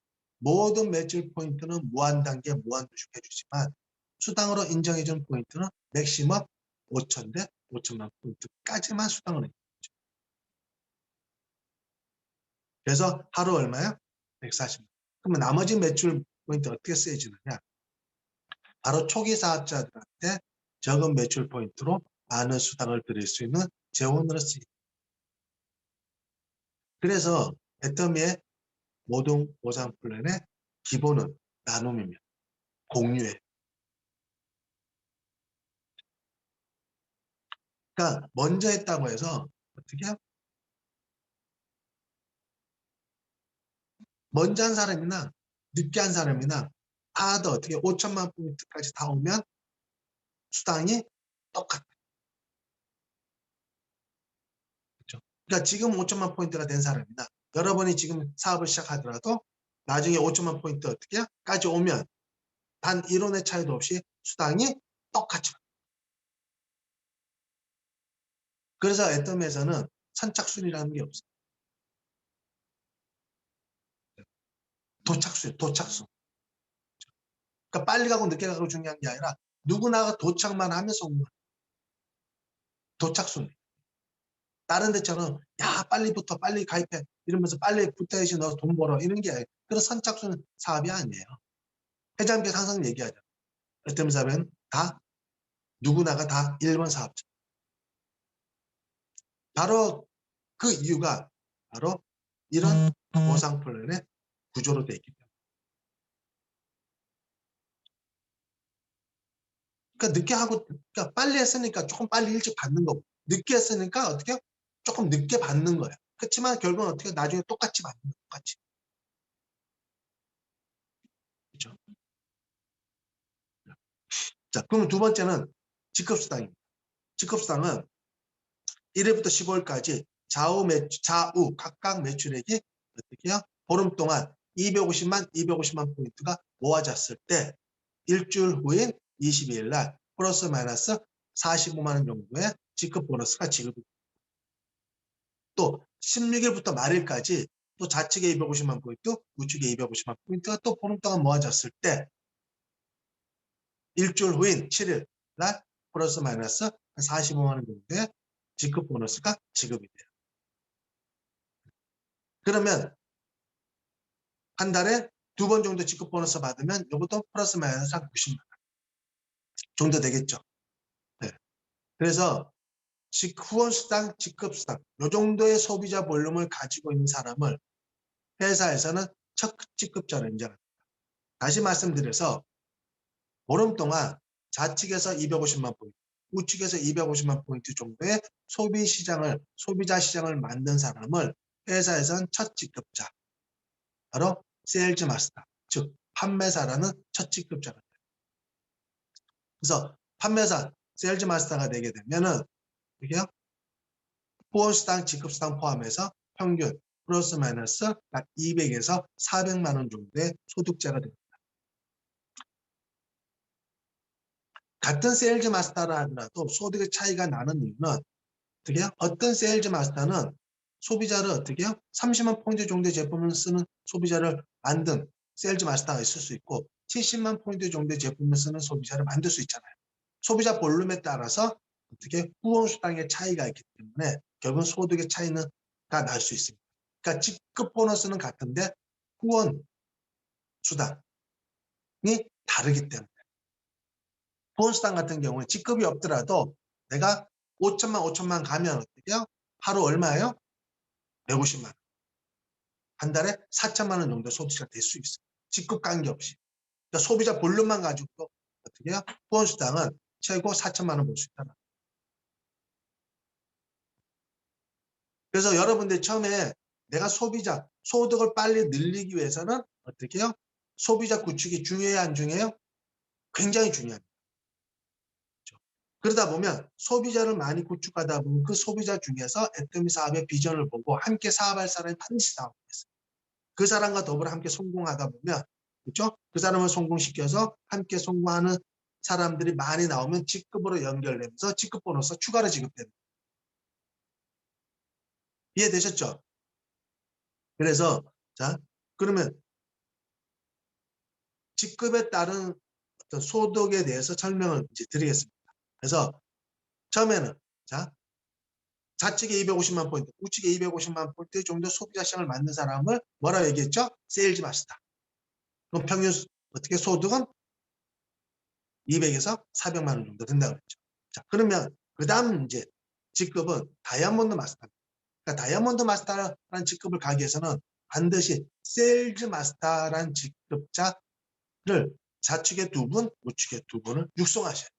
모든 매출 포인트는 무한 단계, 무한 도축해주지만 수당으로 인정해준 포인트는 맥시멈 5천 대 5천만 포인트까지만 수당을 해주죠. 그래서 하루 얼마야? 140만. 그러면 나머지 매출 포인트 어떻게 쓰여지느냐? 바로 초기 사업자들한테 적은 매출 포인트로 많은 수당을 드릴 수 있는 재원으로 쓰입니다. 그래서 애터미의 모든 보상 플랜의 기본은 나눔이며 공유예요. 그러니까 먼저 했다고 해서 어떻게 해요? 먼저 한 사람이나 늦게 한 사람이나 다 어떻게 5천만 포인트까지 다 오면 수당이 똑같아요. 그렇죠? 그러니까 지금 5천만 포인트가 된 사람이나 여러분이 지금 사업을 시작하더라도 나중에 5천만 포인트 어떻게 해요? 까지 오면 단 1원의 차이도 없이 수당이 똑같이. 그래서 애터미에서는 선착순이라는 게 없어요. 도착순. 그러니까 빨리 가고 늦게 가고 중요한 게 아니라 누구나가 도착만 하면 성공. 도착순. 다른 데처럼 야 빨리 붙어 빨리 가입해 이러면서 빨리 붙어야지 너 돈 벌어 이런 게 아니에요. 그런 선착순 사업이 아니에요. 회장님께서 항상 얘기하죠. 애터미 사업은 다 누구나가 다 1번 사업자. 바로 그 이유가 바로 이런 보상 플랜의 구조로 되어 있기 때문에. 그러니까 늦게 하고, 그러니까 빨리 했으니까 조금 빨리 일찍 받는 거고, 늦게 했으니까 어떻게 조금 늦게 받는 거예요. 그렇지만 결국은 어떻게 나중에 똑같이 받는 거예요. 똑같이. 그렇죠? 자, 그럼 두 번째는 직급수당입니다. 직급수당은 1회부터 15일까지 좌우 각각 매출액이 어떻게 해요? 보름 동안 250만 포인트가 모아졌을 때 일주일 후인 22일 날 플러스 마이너스 45만 원 정도의 직급 보너스가 지급됩니다. 또 16일부터 말일까지 또 좌측에 250만 포인트, 우측에 250만 포인트가 또 보름 동안 모아졌을 때 일주일 후인 7일 날 플러스 마이너스 45만 원 정도의 직급 보너스가 지급이 돼요. 그러면 한 달에 2번 정도 직급 보너스 받으면 이것도 플러스 마이너스 한 90만 원 정도 되겠죠. 네. 그래서 후원수당, 직급수당 이 정도의 소비자 볼륨을 가지고 있는 사람을 회사에서는 첫 직급자로 인정합니다. 다시 말씀드려서 보름 동안 좌측에서 250만 포인트, 우측에서 250만 포인트 정도의 소비자 시장을 만든 사람을 회사에서는 첫 직급자, 바로 세일즈 마스터, 즉 판매사라는 첫 직급자가 돼요. 그래서 판매사, 세일즈 마스터가 되게 되면은 이게요, 후원수당, 직급수당 포함해서 평균 플러스 마이너스 약 200에서 400만 원 정도의 소득자가 됩니다. 같은 세일즈 마스터라 하더라도 소득의 차이가 나는 이유는 어떻게 해요? 어떤 세일즈 마스터는 소비자를 어떻게 해요? 30만 포인트 정도의 제품을 쓰는 소비자를 만든 세일즈 마스터가 있을 수 있고 70만 포인트 정도의 제품을 쓰는 소비자를 만들 수 있잖아요. 소비자 볼륨에 따라서 어떻게 후원수당의 차이가 있기 때문에 결국 소득의 차이가 날 수 있습니다. 그러니까 직급 보너스는 같은데 후원 수당이 다르기 때문에 후원수당 같은 경우는 직급이 없더라도 내가 5천만 가면 어떻게 해요? 하루 얼마예요? 150만 원. 한 달에 4천만 원 정도 소득자가 될 수 있어요. 직급 관계없이. 그러니까 소비자 볼륨만 가지고 어떻게 해요? 후원수당은 최고 4천만 원 벌 수 있다. 그래서 여러분들 처음에 내가 소비자, 소득을 빨리 늘리기 위해서는 어떻게 해요? 소비자 구축이 중요해요, 안 중요해요? 굉장히 중요합니다. 그렇죠? 그러다 보면 소비자를 많이 구축하다 보면 그 소비자 중에서 애터미 사업의 비전을 보고 함께 사업할 사람이 반드시 나오겠어요. 그 사람과 더불어 함께 성공하다 보면, 그렇죠? 그 사람을 성공시켜서 함께 성공하는 사람들이 많이 나오면 직급으로 연결되면서 직급 보너스 추가로 지급됩니다. 이해되셨죠? 그래서 자, 그러면 직급에 따른 어떤 소득에 대해서 설명을 이제 드리겠습니다. 그래서 처음에는 자, 좌측에 250만 포인트, 우측에 250만 포인트 정도 소비자 시장을 만든 사람을 뭐라고 얘기했죠? 세일즈 마스터. 그럼 평균 어떻게 소득은 200에서 400만 원 정도 된다고 그랬죠. 자, 그러면 그 다음 이제 직급은 다이아몬드 마스터입니다. 그러니까 다이아몬드 마스터라는 직급을 가기 위해서는 반드시 세일즈 마스터라는 직급자를 좌측에 2분, 우측에 2분을 육성하셔야 돼요.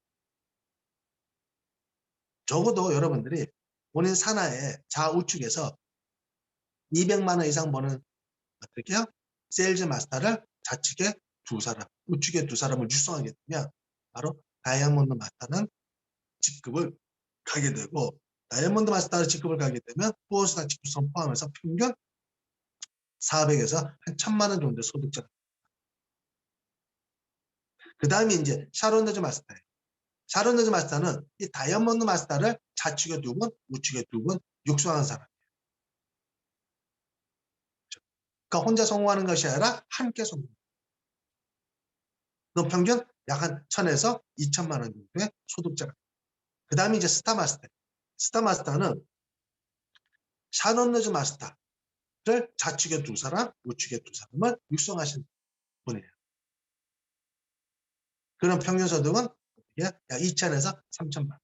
적어도 여러분들이 본인 산하의 좌우측에서 200만 원 이상 버는 어떻게 해요? 세일즈 마스터를 좌측에 2사람, 우측에 2사람을 육성하게 되면 바로 다이아몬드 마스터는 직급을 가게 되고, 다이아몬드 마스터 직급을 가게 되면 후원수당 직급성 포함해서 평균 400에서 한 1000만 원 정도 소득자가. 그 다음에 이제 샤론더즈 마스터예요. 샤론더즈 마스터는 이 다이아몬드 마스터를 좌측에 2분, 우측에 2분 육성한 사람이에요. 그러니까 혼자 성공하는 것이 아니라 함께 성공. 그 평균 약 한 1000에서 2000만 원 정도의 소득자가. 그 다음에 이제 스타 마스터. 스타 마스터는 샤론더즈 마스터를 좌측에 2사람, 우측에 2사람을 육성하신 분이에요. 그럼 평균 소득은 약 2천에서 3천만 원.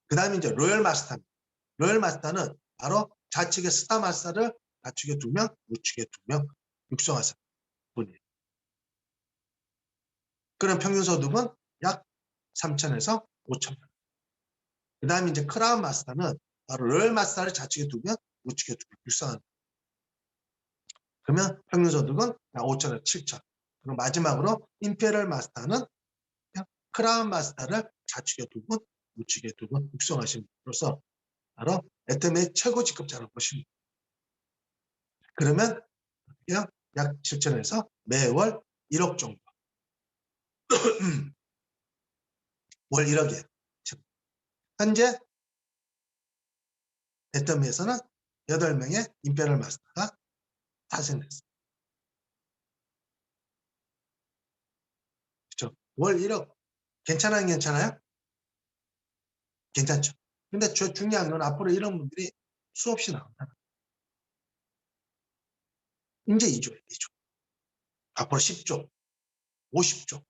그 다음에 이제 로열 마스터입니다. 로열 마스터는 바로 좌측에 스타 마스터를 좌측에 2명, 우측에 2명 육성하신 분이에요. 그럼 평균 소득은 약 3천에서 5천만 원. 그 다음에 이제 크라운 마스터는 바로 로열 마스터를 좌측에 2명, 우측에 2명 육성하는. 그러면 평균 소득은 약 5천에서 7천. 그리고 마지막으로 임페리얼 마스터는 크라운 마스터를 좌측에 2분, 우측에 2분 육성하신 분으로서 바로 애터미의 최고 직급자라고 보시면 됩니다. 그러면 약 7천에서 매월 1억 정도. 월 1억이에요. 현재 애터미에서는 8명의 임페리얼 마스터가 탄생됐습니다. 그렇죠? 월 1억. 괜찮아요? 괜찮아요? 괜찮죠. 근데 중요한 건 앞으로 이런 분들이 수없이 나온다. 이제 2조예요. 2조. 앞으로 10조, 50조,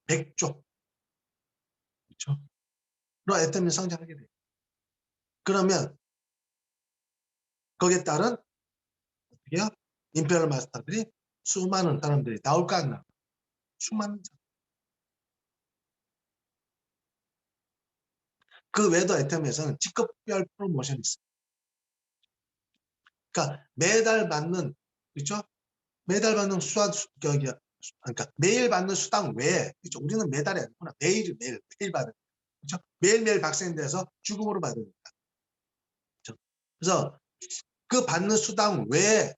100조. 그렇죠? 로 애터미 성장하게 돼요. 그러면 거기에 따른 어떻게요? 임페리얼 마스터들이 수많은 사람들이 나올까 안 나올까? 수많은 사람. 그 외에도 애터미에서는 직급별 프로모션이 있어요. 그러니까 매달 받는, 그렇죠? 매달 받는 그러니까 매일 받는 수당 외에, 그렇죠? 우리는 매달이 아니구나. 매일 받는, 그렇죠? 매일매일 발생돼서 주급으로 받으니까. 그렇죠? 그래서 그 받는 수당 외에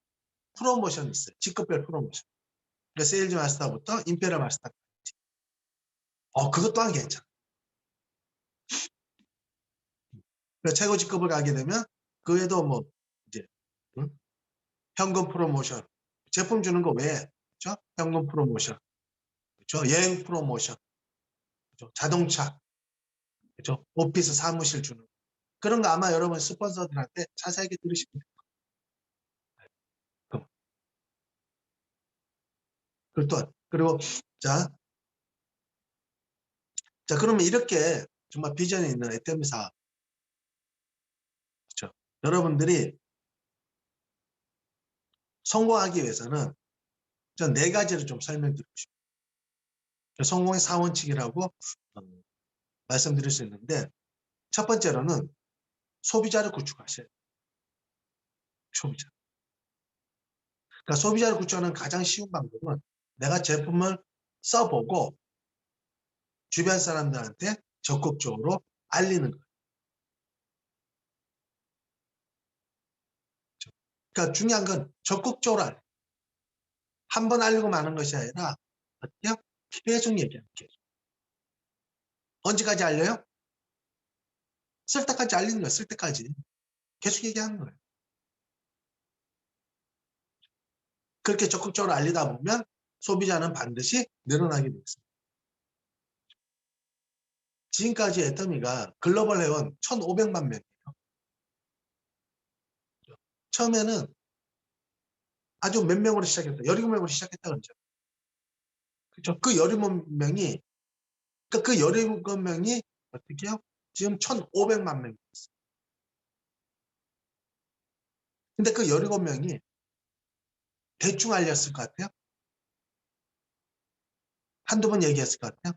프로모션이 있어요. 직급별 프로모션. 그러니까 세일즈 마스터부터 임페리얼 마스터까지. 그것 또한 괜찮아. 그러니까 최고 직급을 가게 되면 그 외에도 뭐 이제 현금 프로모션, 제품 주는 거 외에, 그렇죠? 현금 프로모션, 그렇죠? 여행 프로모션, 그렇죠? 자동차, 그렇죠? 오피스 사무실 주는 그런 거 아마 여러분 스폰서들한테 자세하게 들으시면 돼요. 그리고 자 그러면 이렇게 정말 비전이 있는 애터미 사업, 그렇죠? 여러분들이 성공하기 위해서는 전 4가지를 좀 설명드리고 싶어요. 성공의 4원칙이라고 말씀드릴 수 있는데, 첫 번째로는 소비자를 구축하셔야 돼요. 소비자. 그러니까 소비자를 구축하는 가장 쉬운 방법은 내가 제품을 써보고 주변 사람들한테 적극적으로 알리는 거예요. 그러니까 중요한 건 적극적으로 알려. 한 번 알리고 마는 것이 아니라 어때요? 계속 얘기하는 계속. 언제까지 알려요? 쓸 때까지 알리는 거예요. 쓸 때까지. 계속 얘기하는 거예요. 그렇게 적극적으로 알리다 보면 소비자는 반드시 늘어나게 되어 있습니다. 지금까지 애터미가 글로벌 회원 1,500만 명이에요. 처음에는 아주 몇 명으로 시작했다. 17명으로 시작했다 그러죠. 그렇죠? 그 17명이, 그러니까 그 17명이 어떻게 해요? 지금 1,500만 명이 있어요. 근데 그 17명이 대충 알렸을 것 같아요? 한두 번 얘기했을 것 같아요?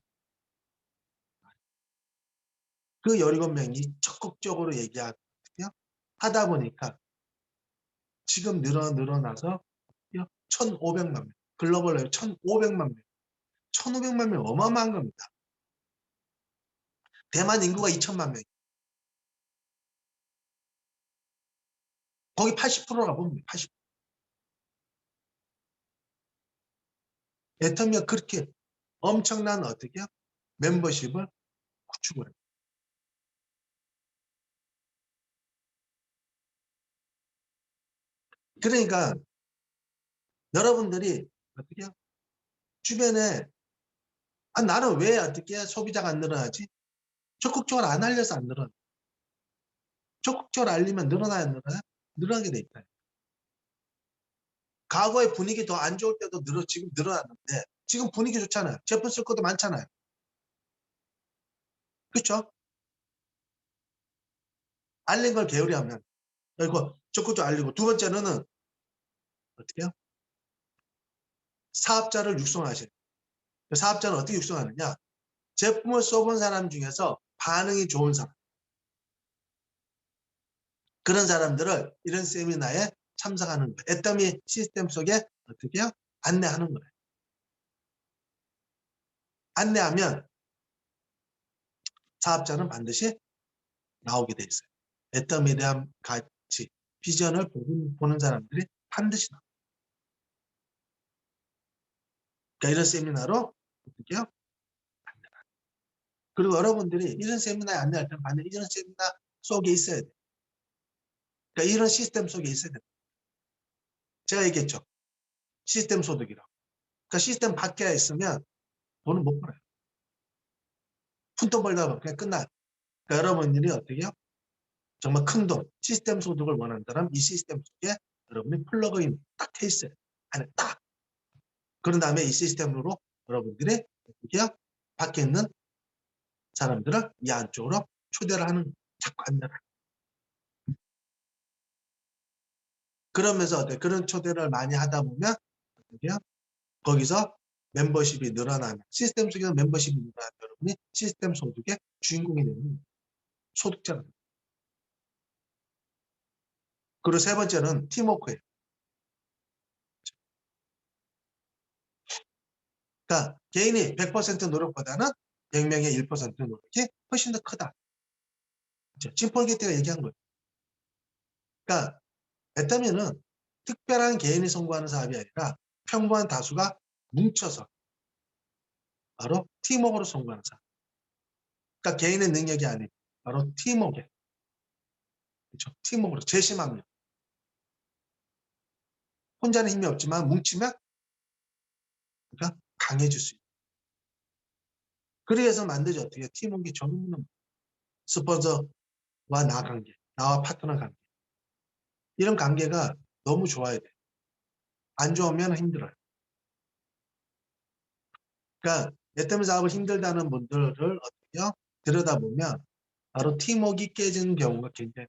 그 17명이 적극적으로 얘기하고 하다 보니까 지금 늘어나서 1,500만 명. 글로벌로 1,500만 명. 1,500만 명 어마어마한 겁니다. 대만 인구가 2천만 명. 거기 80%가 봅니다. 80%. 애터미가 그렇게 엄청난 어떻게 멤버십을 구축을 해요. 그러니까 여러분들이 어떻게 주변에 나는 왜 어떻게 소비자가 안 늘어나지? 적극적으로 안 알려서 안 늘어나. 적극적으로 알리면 늘어나야 안 늘어나요? 늘어나게 돼 있다. 과거의 분위기 더 안 좋을 때도 지금 늘어났는데 지금 분위기 좋잖아요. 제품 쓸 것도 많잖아요. 그렇죠? 알린 걸 게으리하면 그리고 적극도 알리고 두 번째는 어떻게 해요? 사업자를 육성하셔야 돼요. 사업자는 어떻게 육성하느냐? 제품을 써본 사람 중에서 반응이 좋은 사람. 그런 사람들을 이런 세미나에 참석하는 거예요. 애터미 시스템 속에 어떻게 해요? 안내하는 거예요. 안내하면 사업자는 반드시 나오게 돼 있어요. 애터미에 대한 가치, 비전을 보는 사람들이 반드시 나와요. 그러니까 이런 세미나로 어떻게 해요? 그리고 여러분들이 이런 세미나에 안내할 때는 반드시 이런 세미나 속에 있어야 돼요. 그러니까 이런 시스템 속에 있어야 돼요. 제가 얘기했죠. 시스템 소득이라고. 그러니까 시스템 밖에 있으면 돈을 못 벌어요. 푼돈 벌다 보면 그냥 끝나요. 그러니까 여러분들이 어떻게 해요? 정말 큰 돈, 시스템 소득을 원한다면 이 시스템 속에 여러분이 플러그인 딱 돼 있어요. 안에 딱. 그런 다음에 이 시스템으로 여러분들이 어떻게 해요? 밖에 있는 사람들을 이 안쪽으로 초대를 하는 거예요. 자꾸 안내를. 그러면서 어때요? 그런 초대를 많이 하다 보면 어떻게 해요? 거기서 멤버십이 늘어나면 시스템 속에서 멤버십이 늘어나면 여러분이 시스템 소득의 주인공이 되는 거예요. 소득자가 됩니다. 그리고 세 번째는 팀워크예요. 그러니까 개인이 100% 노력보다는 100명의 1% 노력이 훨씬 더 크다. 진 폴 게이트가 얘기한 거예요. 그러니까 애터미는 특별한 개인이 성공하는 사업이 아니라 평범한 다수가 뭉쳐서 바로 팀워크로 성공하는 사업. 그러니까 개인의 능력이 아닌 바로 팀워크. 그렇죠? 팀워크로 재심합니다. 혼자는 힘이 없지만 뭉치면 그러니까 강해질 수 있어요. 그래서 만들지 어떻게 팀워크가 전문 스폰서와 나 관계, 나와 파트너 관계. 이런 관계가 너무 좋아야 돼. 안 좋으면 힘들어요. 그러니까 애터미 사업을 힘들다는 분들을 어떻게 해요? 들여다보면 바로 팀워크가 깨지는 경우가 굉장히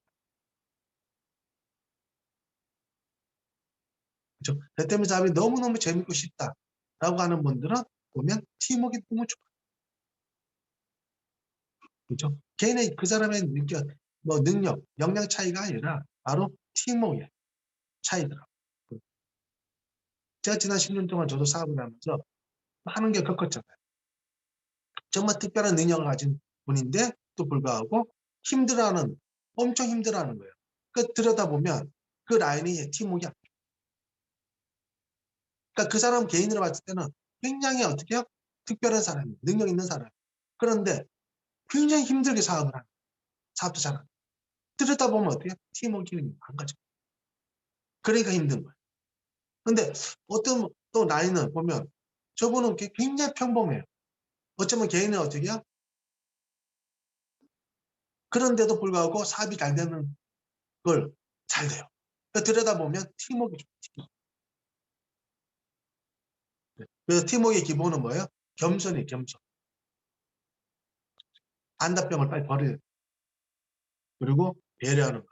그렇죠. 애터미 사업이 너무너무 재밌고 쉽다라고 하는 분들은 보면 팀워크가 너무 좋아요. 그렇죠? 개인의 그 사람의 능력, 역량 차이가 아니라 바로 팀워크의 차이더라고요. 제가 지난 10년 동안 저도 사업을 하면서 많은 게 겪었잖아요. 정말 특별한 능력을 가진 분인데 또 불구하고 힘들어하는, 엄청 힘들어하는 거예요. 그 들여다보면 그 라인이 팀워크가 그러니까 그 사람 개인으로 봤을 때는 굉장히 어떻게 해요? 특별한 사람이에요. 능력 있는 사람. 그런데 굉장히 힘들게 사업을 하는 사업도 잘 하는 들여다보면 어떻게 해요? 팀워크가 안 가죠. 그러니까 힘든 거예요. 근데 어떤 또 라인을 보면 저분은 굉장히 평범해요. 어쩌면 개인은 어떻게 해요? 그런데도 불구하고 사업이 잘 되는 걸 잘 돼요. 그러니까 들여다보면 팀워크가 좋아요. 그래서 팀워크의 기본은 뭐예요? 겸손이에요. 겸손. 안다병을 빨리 버려요. 그리고 배려하는 거.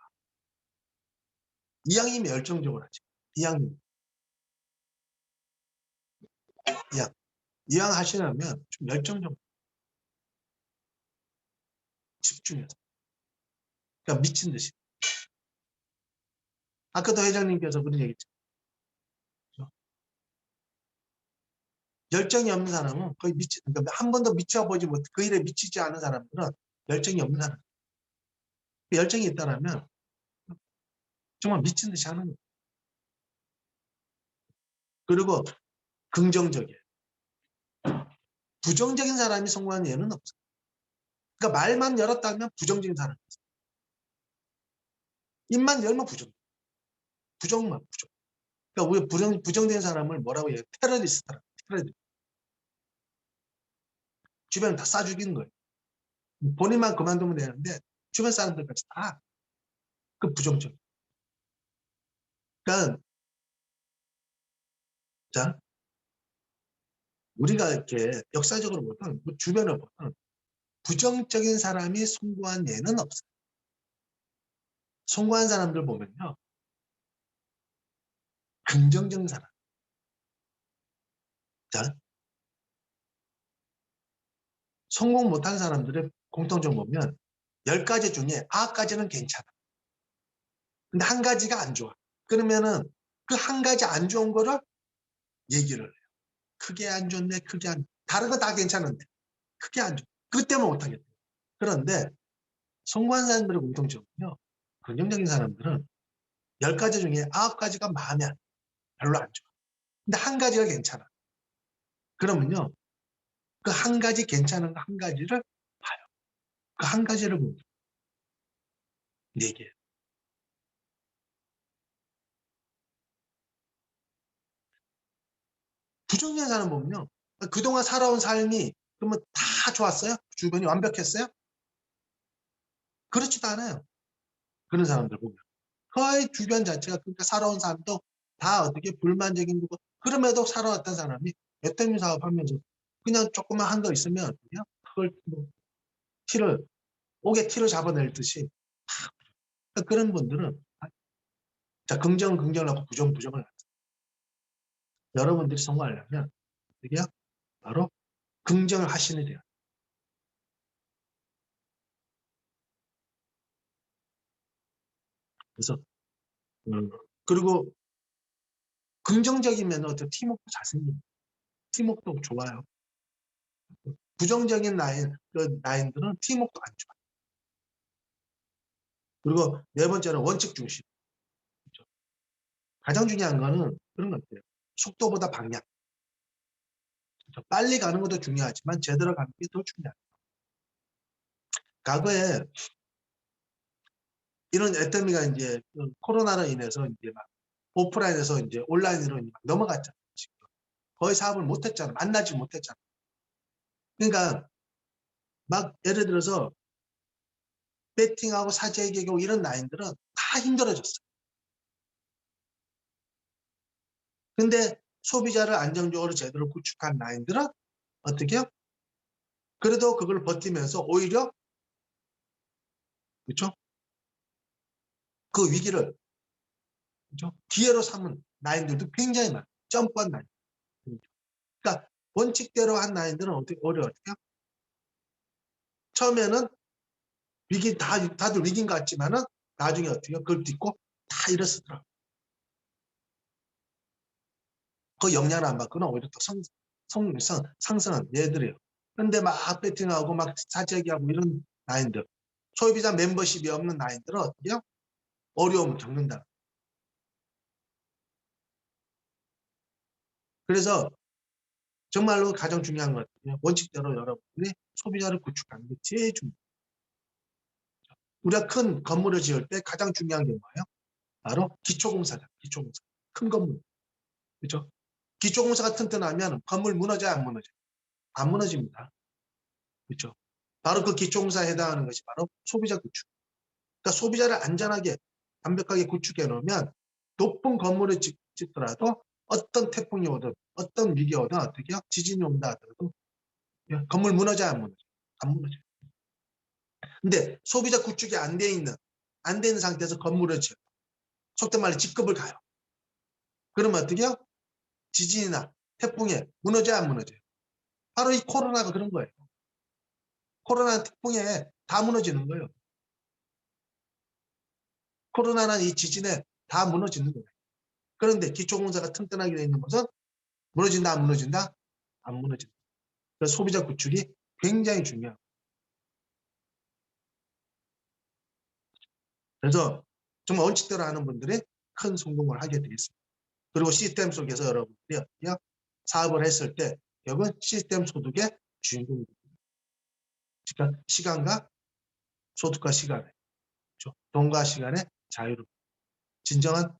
이왕이면 열정적으로 하죠. 이왕이면. 이왕 하시려면 좀 열정적으로 집중해서. 그러니까 미친 듯이. 아까도 회장님께서 그런 얘기 했죠. 열정이 없는 사람은 거의 그러니까 한 번도 미쳐보지 못, 그 일에 미치지 않은 사람들은 열정이 없는 사람. 열정이 있다면 정말 미친 듯이 하는 거예요. 그리고 긍정적이에요. 부정적인 사람이 성공하는 예는 없어요. 그러니까 말만 열었다면 부정적인 사람이 있어요. 입만 열면 부정만 부정. 그러니까 우리 부정적인 사람을 뭐라고 해요? 테러리스트라고. 테러리스트. 주변을 다 쏴 죽이는 거예요. 본인만 그만두면 되는데 주변 사람들까지 다 그 부정적. 그러니까 자 우리가 이렇게 역사적으로 보면 주변을 보면 부정적인 사람이 성공한 예는 없어요. 성공한 사람들 보면요. 긍정적인 사람. 자, 성공 못한 사람들의 공통점 보면 10가지 중에 9가지는 괜찮아. 근데 한 가지가 안 좋아. 그러면은 그 한 가지 안 좋은 거를 얘기를 해요. 크게 안 좋네, 크게 안, 다른 거 다 괜찮은데, 크게 안 좋아. 그것 때문에 못하겠다. 그런데 성공한 사람들의 공통점은요. 긍정적인 사람들은 10가지 중에 9가지가 마음에 별로 안 좋아. 근데 한 가지가 괜찮아. 그러면요. 그 한 가지 괜찮은 거 한 가지를 봐요. 그 한 가지를 보면 4개. 부정적인 사람 보면요. 그동안 살아온 삶이 그러면 다 좋았어요? 주변이 완벽했어요? 그렇지도 않아요. 그런 사람들 보면. 거의 주변 자체가 그러니까 살아온 삶도 다 어떻게 불만적인 거고 그럼에도 살아왔던 사람이 애터미 사업하면서 그냥 조금만 한 거 있으면 그냥 그걸 뭐 티를 옥에 티를 잡아낼 듯이 그런 분들은 자 긍정은 긍정을 하고 부정은 부정을 하죠. 여러분들이 성공하려면 어떻게 해요? 바로 긍정을 하시는 돼요. 그래서 그리고 긍정적이면 어떻게 팀워크도 잘 생깁니다. 팀워크도 좋아요. 부정적인 라인들은 팀워크도 안 좋아요. 그리고 네 번째는 원칙 중심. 그렇죠? 가장 중요한 거는 그런 것 같아요. 속도보다 방향. 그렇죠? 빨리 가는 것도 중요하지만 제대로 가는 게 더 중요해요. 과거에 이런 애터미가 이제 코로나로 인해서 이제 막 오프라인에서 이제 온라인으로 넘어갔잖아요. 지금. 거의 사업을 못했잖아. 만나지 못했잖아. 그러니까 막 예를 들어서 배팅하고 사재기하고 이런 라인들은 다 힘들어졌어요. 근데 소비자를 안정적으로 제대로 구축한 라인들은 어떻게 해요? 그래도 그걸 버티면서 오히려 그렇죠? 그 위기를 그렇죠? 기회로 삼은 라인들도 굉장히 많아요. 점프한 라인. 그러니까 원칙대로 한 라인들은 어떻게 어려워요? 처음에는 위기 다들 위기인 것 같지만은 나중에 어떻게 그걸 딛고 다 일어서더라고요. 그 영향을 안 받거나 오히려 또 상승한 얘들이에요. 근데 막 배팅하고 막 사재기하고 이런 라인들, 소비자 멤버십이 없는 라인들은 어떻게 해요? 어려움을 겪는다. 그래서 정말로 가장 중요한 것 같아요. 원칙대로 여러분들이 소비자를 구축하는 게 제일 중요해요. 우리가 큰 건물을 지을 때 가장 중요한 게 뭐예요? 바로 기초공사다. 기초공사. 큰 건물. 그렇죠? 기초공사가 튼튼하면 건물 무너져요? 안 무너져요? 안 무너집니다. 그렇죠? 바로 그 기초공사에 해당하는 것이 바로 소비자 구축. 그러니까 소비자를 안전하게 완벽하게 구축해 놓으면 높은 건물을 짓더라도 어떤 태풍이 오든 어떤 위기가 오든 어떻게 해요? 지진이 온다 하더라도 건물 무너져요? 안 무너져요? 안 무너져요. 근데 소비자 구축이 안 돼 있는 상태에서 건물을 지어요. 속된 말로 직급을 가요. 그러면 어떻게 해요? 지진이나 태풍에 무너져요? 안 무너져요? 바로 이 코로나가 그런 거예요. 코로나 태풍에 다 무너지는 거예요. 코로나는 이 지진에 다 무너지는 거예요. 그런데 기초공사가 튼튼하게 되어 있는 것은 무너진다, 안 무너진다? 안 무너진다. 그래서 소비자 구축이 굉장히 중요해요. 그래서 정말 원칙대로 하는 분들이 큰 성공을 하게 되겠습니다. 그리고 시스템 속에서 여러분들이 사업을 했을 때 결국은 시스템 소득의 주인공입니다. 그러니까 시간과 소득과 시간의 그렇죠? 돈과 시간의 자유로 진정한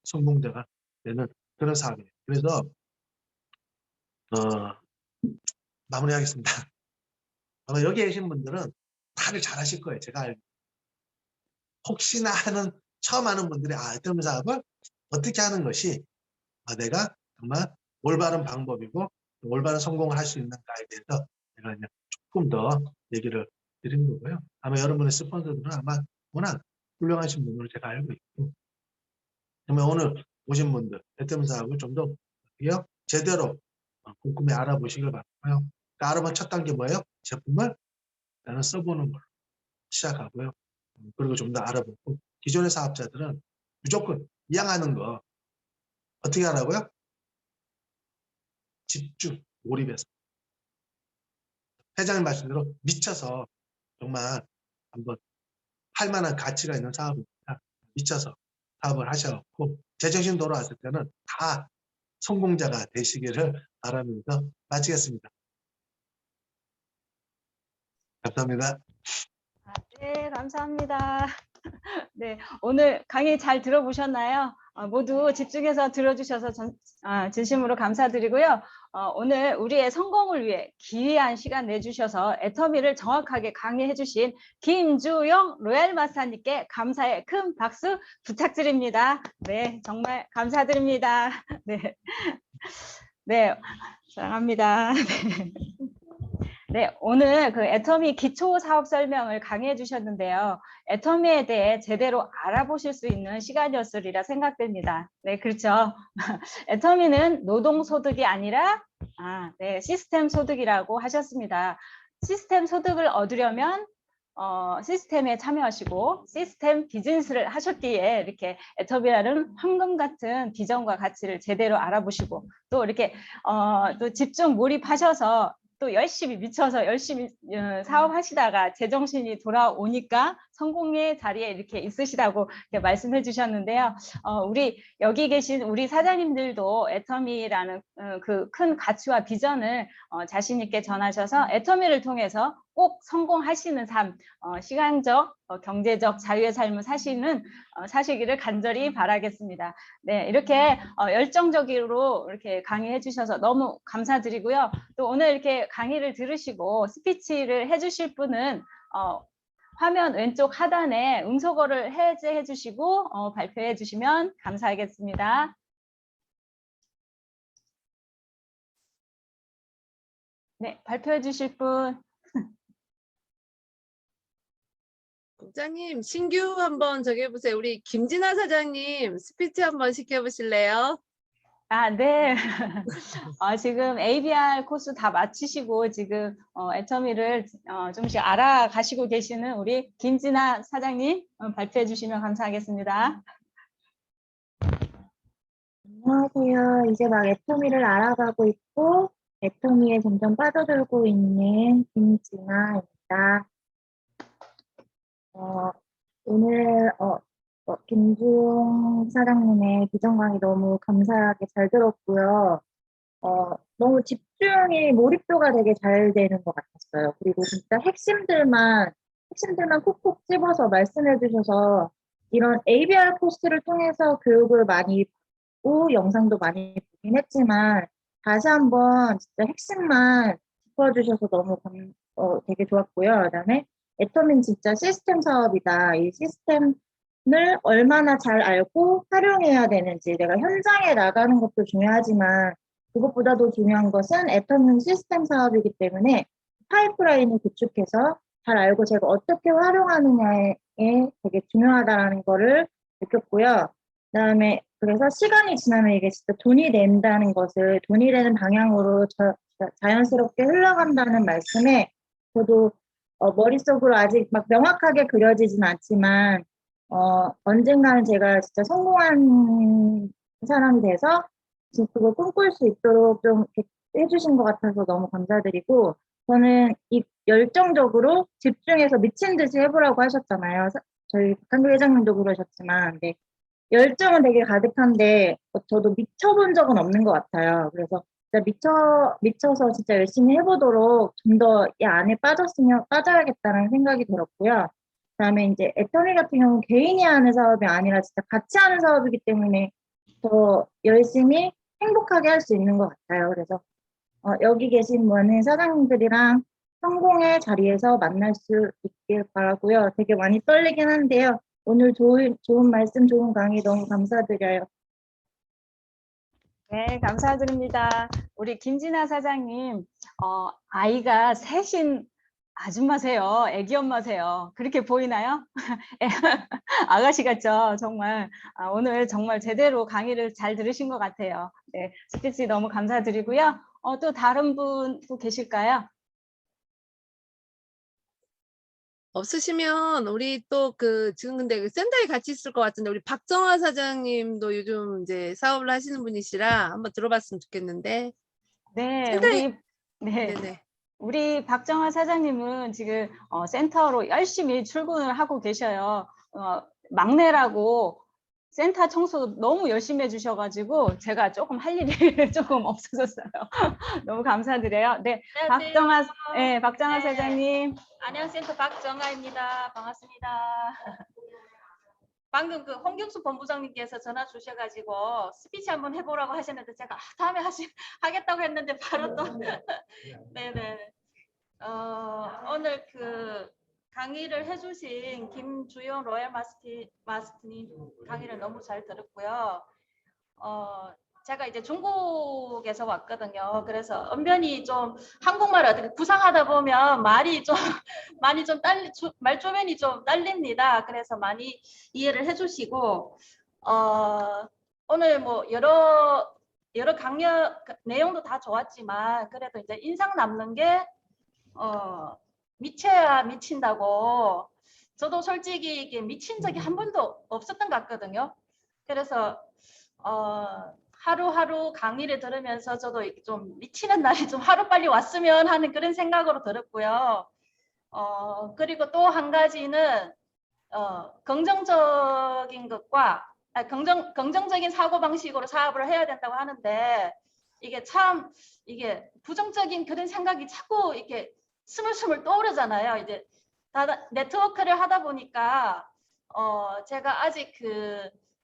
성공자가 되는 그런 사업이에요. 그래서 마무리하겠습니다. 아마 여기 계신 분들은 다들 잘하실 거예요. 제가 알고. 혹시나 처음 하는 분들이 애터미 사업을 어떻게 하는 것이 내가 정말 올바른 방법이고 올바른 성공을 할 수 있는가에 대해서 제가 이제 조금 더 얘기를 드린 거고요. 아마 여러분의 스폰서들은 아마 워낙 훌륭하신 분으로 제가 알고 있고, 정말 오늘 오신 분들, 애터미사하고 좀 더 제대로 꼼꼼히 알아보시길 바라고요. 알아본 첫 단계 뭐예요? 제품을 일단은 써보는 걸로 시작하고요. 그리고 좀 더 알아보고, 기존의 사업자들은 무조건 이양하는 거 어떻게 하라고요? 집중, 몰입해서. 회장님 말씀대로 미쳐서 정말 한번 할 만한 가치가 있는 사업입니다. 미쳐서 사업을 하셔갖고 제정신 돌아왔을 때는 다 성공자가 되시기를 바라면서 마치겠습니다. 감사합니다. 네, 감사합니다. 네, 오늘 강의 잘 들어보셨나요? 모두 집중해서 들어주셔서 진심으로 감사드리고요. 오늘 우리의 성공을 위해 귀한 시간 내주셔서 애터미를 정확하게 강의해주신 김주영 로얄 마스터님께 감사의 큰 박수 부탁드립니다. 네, 정말 감사드립니다. 네, 네, 사랑합니다. 네. 네, 오늘 그 애터미 기초 사업 설명을 강의해 주셨는데요. 애터미에 대해 제대로 알아보실 수 있는 시간이었으리라 생각됩니다. 네, 그렇죠. 애터미는 노동소득이 아니라 시스템 소득이라고 하셨습니다. 시스템 소득을 얻으려면 시스템에 참여하시고 시스템 비즈니스를 하셨기에 이렇게 애터미라는 황금 같은 비전과 가치를 제대로 알아보시고 또 이렇게 또 집중 몰입하셔서 또 열심히 미쳐서 열심히 사업하시다가 제정신이 돌아오니까 성공의 자리에 이렇게 있으시다고 이렇게 말씀해 주셨는데요. 우리 여기 계신 우리 사장님들도 애터미라는 그 큰 가치와 비전을 자신 있게 전하셔서 애터미를 통해서 꼭 성공하시는 삶, 시간적, 경제적 자유의 삶을 사시기를 간절히 바라겠습니다. 네, 이렇게 열정적으로 이렇게 강의해 주셔서 너무 감사드리고요. 또 오늘 이렇게 강의를 들으시고 스피치를 해주실 분은 화면 왼쪽 하단에 음소거를 해제해 주시고 발표해 주시면 감사하겠습니다. 네, 발표해 주실 분. 국장님, 신규 한번 저기 해보세요. 우리 김진아 사장님 스피치 한번 시켜보실래요? 네. 지금 ABR 코스 다 마치시고 지금 애터미를 좀씩 알아가시고 계시는 우리 김진아 사장님 발표해 주시면 감사하겠습니다. 안녕하세요. 이제 막 애터미를 알아가고 있고 애터미에 점점 빠져들고 있는 김진아입니다. 오늘 김주용 사장님의 비전 강의 너무 감사하게 잘 들었고요. 너무 집중이 몰입도가 되게 잘 되는 것 같았어요. 그리고 진짜 핵심들만 콕콕 집어서 말씀해 주셔서 이런 ABR 코스를 통해서 교육을 많이 받고 영상도 많이 보긴 했지만 다시 한번 진짜 핵심만 짚어주셔서 너무 되게 좋았고요. 그다음에 애터미는 진짜 시스템 사업이다. 이 시스템을 얼마나 잘 알고 활용해야 되는지, 내가 현장에 나가는 것도 중요하지만 그것보다도 중요한 것은 애터미는 시스템 사업이기 때문에 파이프라인을 구축해서 잘 알고 제가 어떻게 활용하느냐에 되게 중요하다는 거를 느꼈고요. 그다음에 그래서 시간이 지나면 이게 진짜 돈이 된다는 것을, 돈이 되는 방향으로 자연스럽게 흘러간다는 말씀에 저도 머릿속으로 아직 막 명확하게 그려지진 않지만 언젠가는 제가 진짜 성공한 사람이 돼서 지금 그걸 꿈꿀 수 있도록 좀 해주신 것 같아서 너무 감사드리고, 저는 이 열정적으로 집중해서 미친 듯이 해보라고 하셨잖아요. 저희 박한규 회장님도 그러셨지만, 네. 열정은 되게 가득한데 저도 미쳐본 적은 없는 것 같아요. 그래서 진짜 미쳐서 진짜 열심히 해보도록 좀 더 이 안에 빠져야겠다는 생각이 들었고요. 그다음에 이제 애터미 같은 경우는 개인이 하는 사업이 아니라 진짜 같이 하는 사업이기 때문에 더 열심히 행복하게 할 수 있는 것 같아요. 그래서 여기 계신 많은 사장님들이랑 성공의 자리에서 만날 수 있길 바라고요. 되게 많이 떨리긴 한데요. 오늘 좋은 말씀, 좋은 강의 너무 감사드려요. 네, 감사드립니다. 우리 김진아 사장님, 아이가 셋인 아줌마세요. 애기 엄마세요. 그렇게 보이나요? 아가씨 같죠? 정말. 오늘 정말 제대로 강의를 잘 들으신 것 같아요. 네, 스피치 너무 감사드리고요. 또 다른 분 또 계실까요? 없으시면 우리 또 지금 근데 센터에 같이 있을 것 같은데 우리 박정화 사장님도 요즘 이제 사업을 하시는 분이시라 한번 들어봤으면 좋겠는데. 네, 센터에 네. 네네. 우리 박정화 사장님은 지금 센터로 열심히 출근을 하고 계셔요. 막내라고 센터 청소 너무 열심히 해주셔가지고 제가 조금 할 일이 조금 없어졌어요. 너무 감사드려요. 네, 박정화 네. 사장님. 안양센터 박정아입니다. 반갑습니다. 방금 홍경수 본부장님께서 전화 주셔가지고 스피치 한번 해보라고 하셨는데 제가 다음에 하겠다고 했는데 바로 또 네네. 오늘 강의를 해주신 김주영 로얄 마스터님 강의를 너무 잘 들었고요. 제가 이제 중국에서 왔거든요. 그래서 언변이 좀 한국말 어떻게 구상하다 보면 말이 좀 많이 좀 말조변이 좀 딸립니다. 그래서 많이 이해를 해주시고 오늘 뭐 여러 강의 내용도 다 좋았지만 그래도 이제 인상 남는 게 미쳐야 미친다고. 저도 솔직히 이게 미친 적이 한 번도 없었던 것 같거든요. 그래서 하루하루 강의를 들으면서 저도 좀 미치는 날이 좀 하루빨리 왔으면 하는 그런 생각으로 들었고요. 그리고 또 한 가지는 긍정적인 것과 긍정적인 사고방식으로 사업을 해야 된다고 하는데 이게 부정적인 그런 생각이 자꾸 이렇게 스물스물 떠오르잖아요. 이제 네트워크를 하다 보니까 제가 아직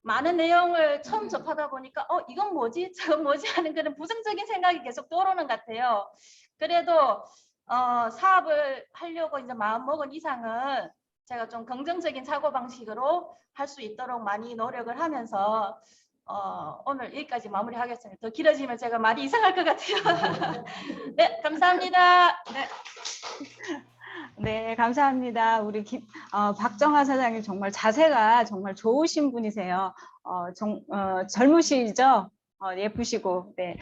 많은 내용을 처음 접하다 보니까 이건 뭐지? 저건 뭐지? 하는 그런 부정적인 생각이 계속 떠오르는 것 같아요. 그래도 사업을 하려고 이제 마음먹은 이상은 제가 좀 긍정적인 사고방식으로 할 수 있도록 많이 노력을 하면서 오늘 여기까지 마무리하겠습니다. 더 길어지면 제가 말이 이상할 것 같아요. 네, 감사합니다. 네. 네, 감사합니다. 우리 박정화 사장님 정말 자세가 정말 좋으신 분이세요. 젊으시죠? 예쁘시고. 네.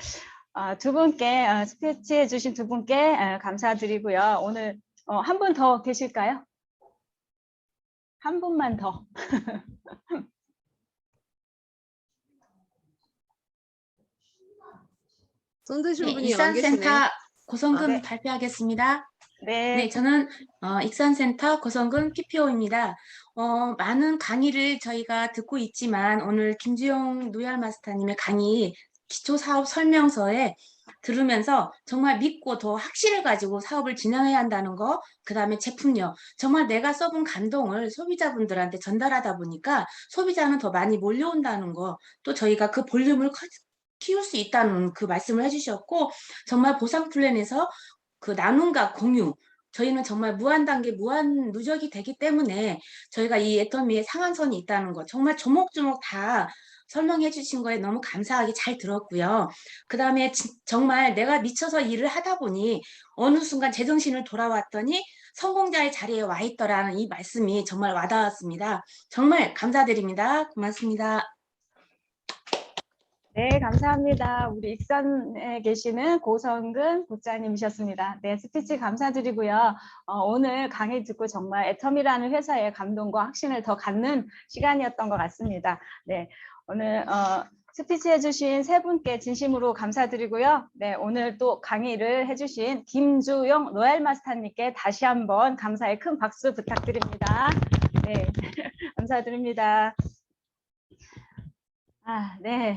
두 분께 스피치 해주신 두 분께 감사드리고요. 오늘 한 분 더 계실까요? 한 분만 더. 손 드신 네, 분이 안 계시네. 익산센터 고성근 네. 발표하겠습니다. 네. 네, 저는 익산센터 고성근 PPO입니다. 많은 강의를 저희가 듣고 있지만 오늘 김주영 노얄 마스터님의 강의 기초사업 설명서에 들으면서 정말 믿고 더 확신을 가지고 사업을 진행해야 한다는 거, 그 다음에 제품력, 정말 내가 써본 감동을 소비자분들한테 전달하다 보니까 소비자는 더 많이 몰려온다는 거, 또 저희가 그 볼륨을 키울 수 있다는 그 말씀을 해주셨고, 정말 보상 플랜에서 그 나눔과 공유, 저희는 정말 무한 단계, 무한 누적이 되기 때문에 저희가 이 애터미의 상한선이 있다는 거 정말 조목조목 다 설명해 주신 거에 너무 감사하게 잘 들었고요. 그 다음에 정말 내가 미쳐서 일을 하다 보니 어느 순간 제정신을 돌아왔더니 성공자의 자리에 와 있더라는 이 말씀이 정말 와닿았습니다. 정말 감사드립니다. 고맙습니다. 네, 감사합니다. 우리 익산에 계시는 고성근 국장님이셨습니다. 네, 스피치 감사드리고요. 오늘 강의 듣고 정말 애텀이라는 회사의 감동과 확신을 더 갖는 시간이었던 것 같습니다. 네, 오늘 스피치 해주신 세 분께 진심으로 감사드리고요. 네, 오늘 또 강의를 해주신 김주영 로얄 마스터님께 다시 한번 감사의 큰 박수 부탁드립니다. 네, 감사드립니다. 네.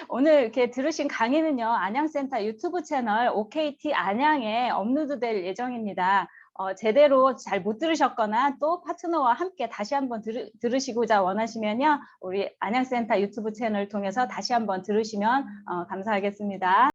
오늘 이렇게 들으신 강의는요, 안양센터 유튜브 채널 OKT 안양에 업로드될 예정입니다. 제대로 잘 못 들으셨거나 또 파트너와 함께 다시 한번 들으시고자 원하시면요, 우리 안양센터 유튜브 채널을 통해서 다시 한번 들으시면 감사하겠습니다.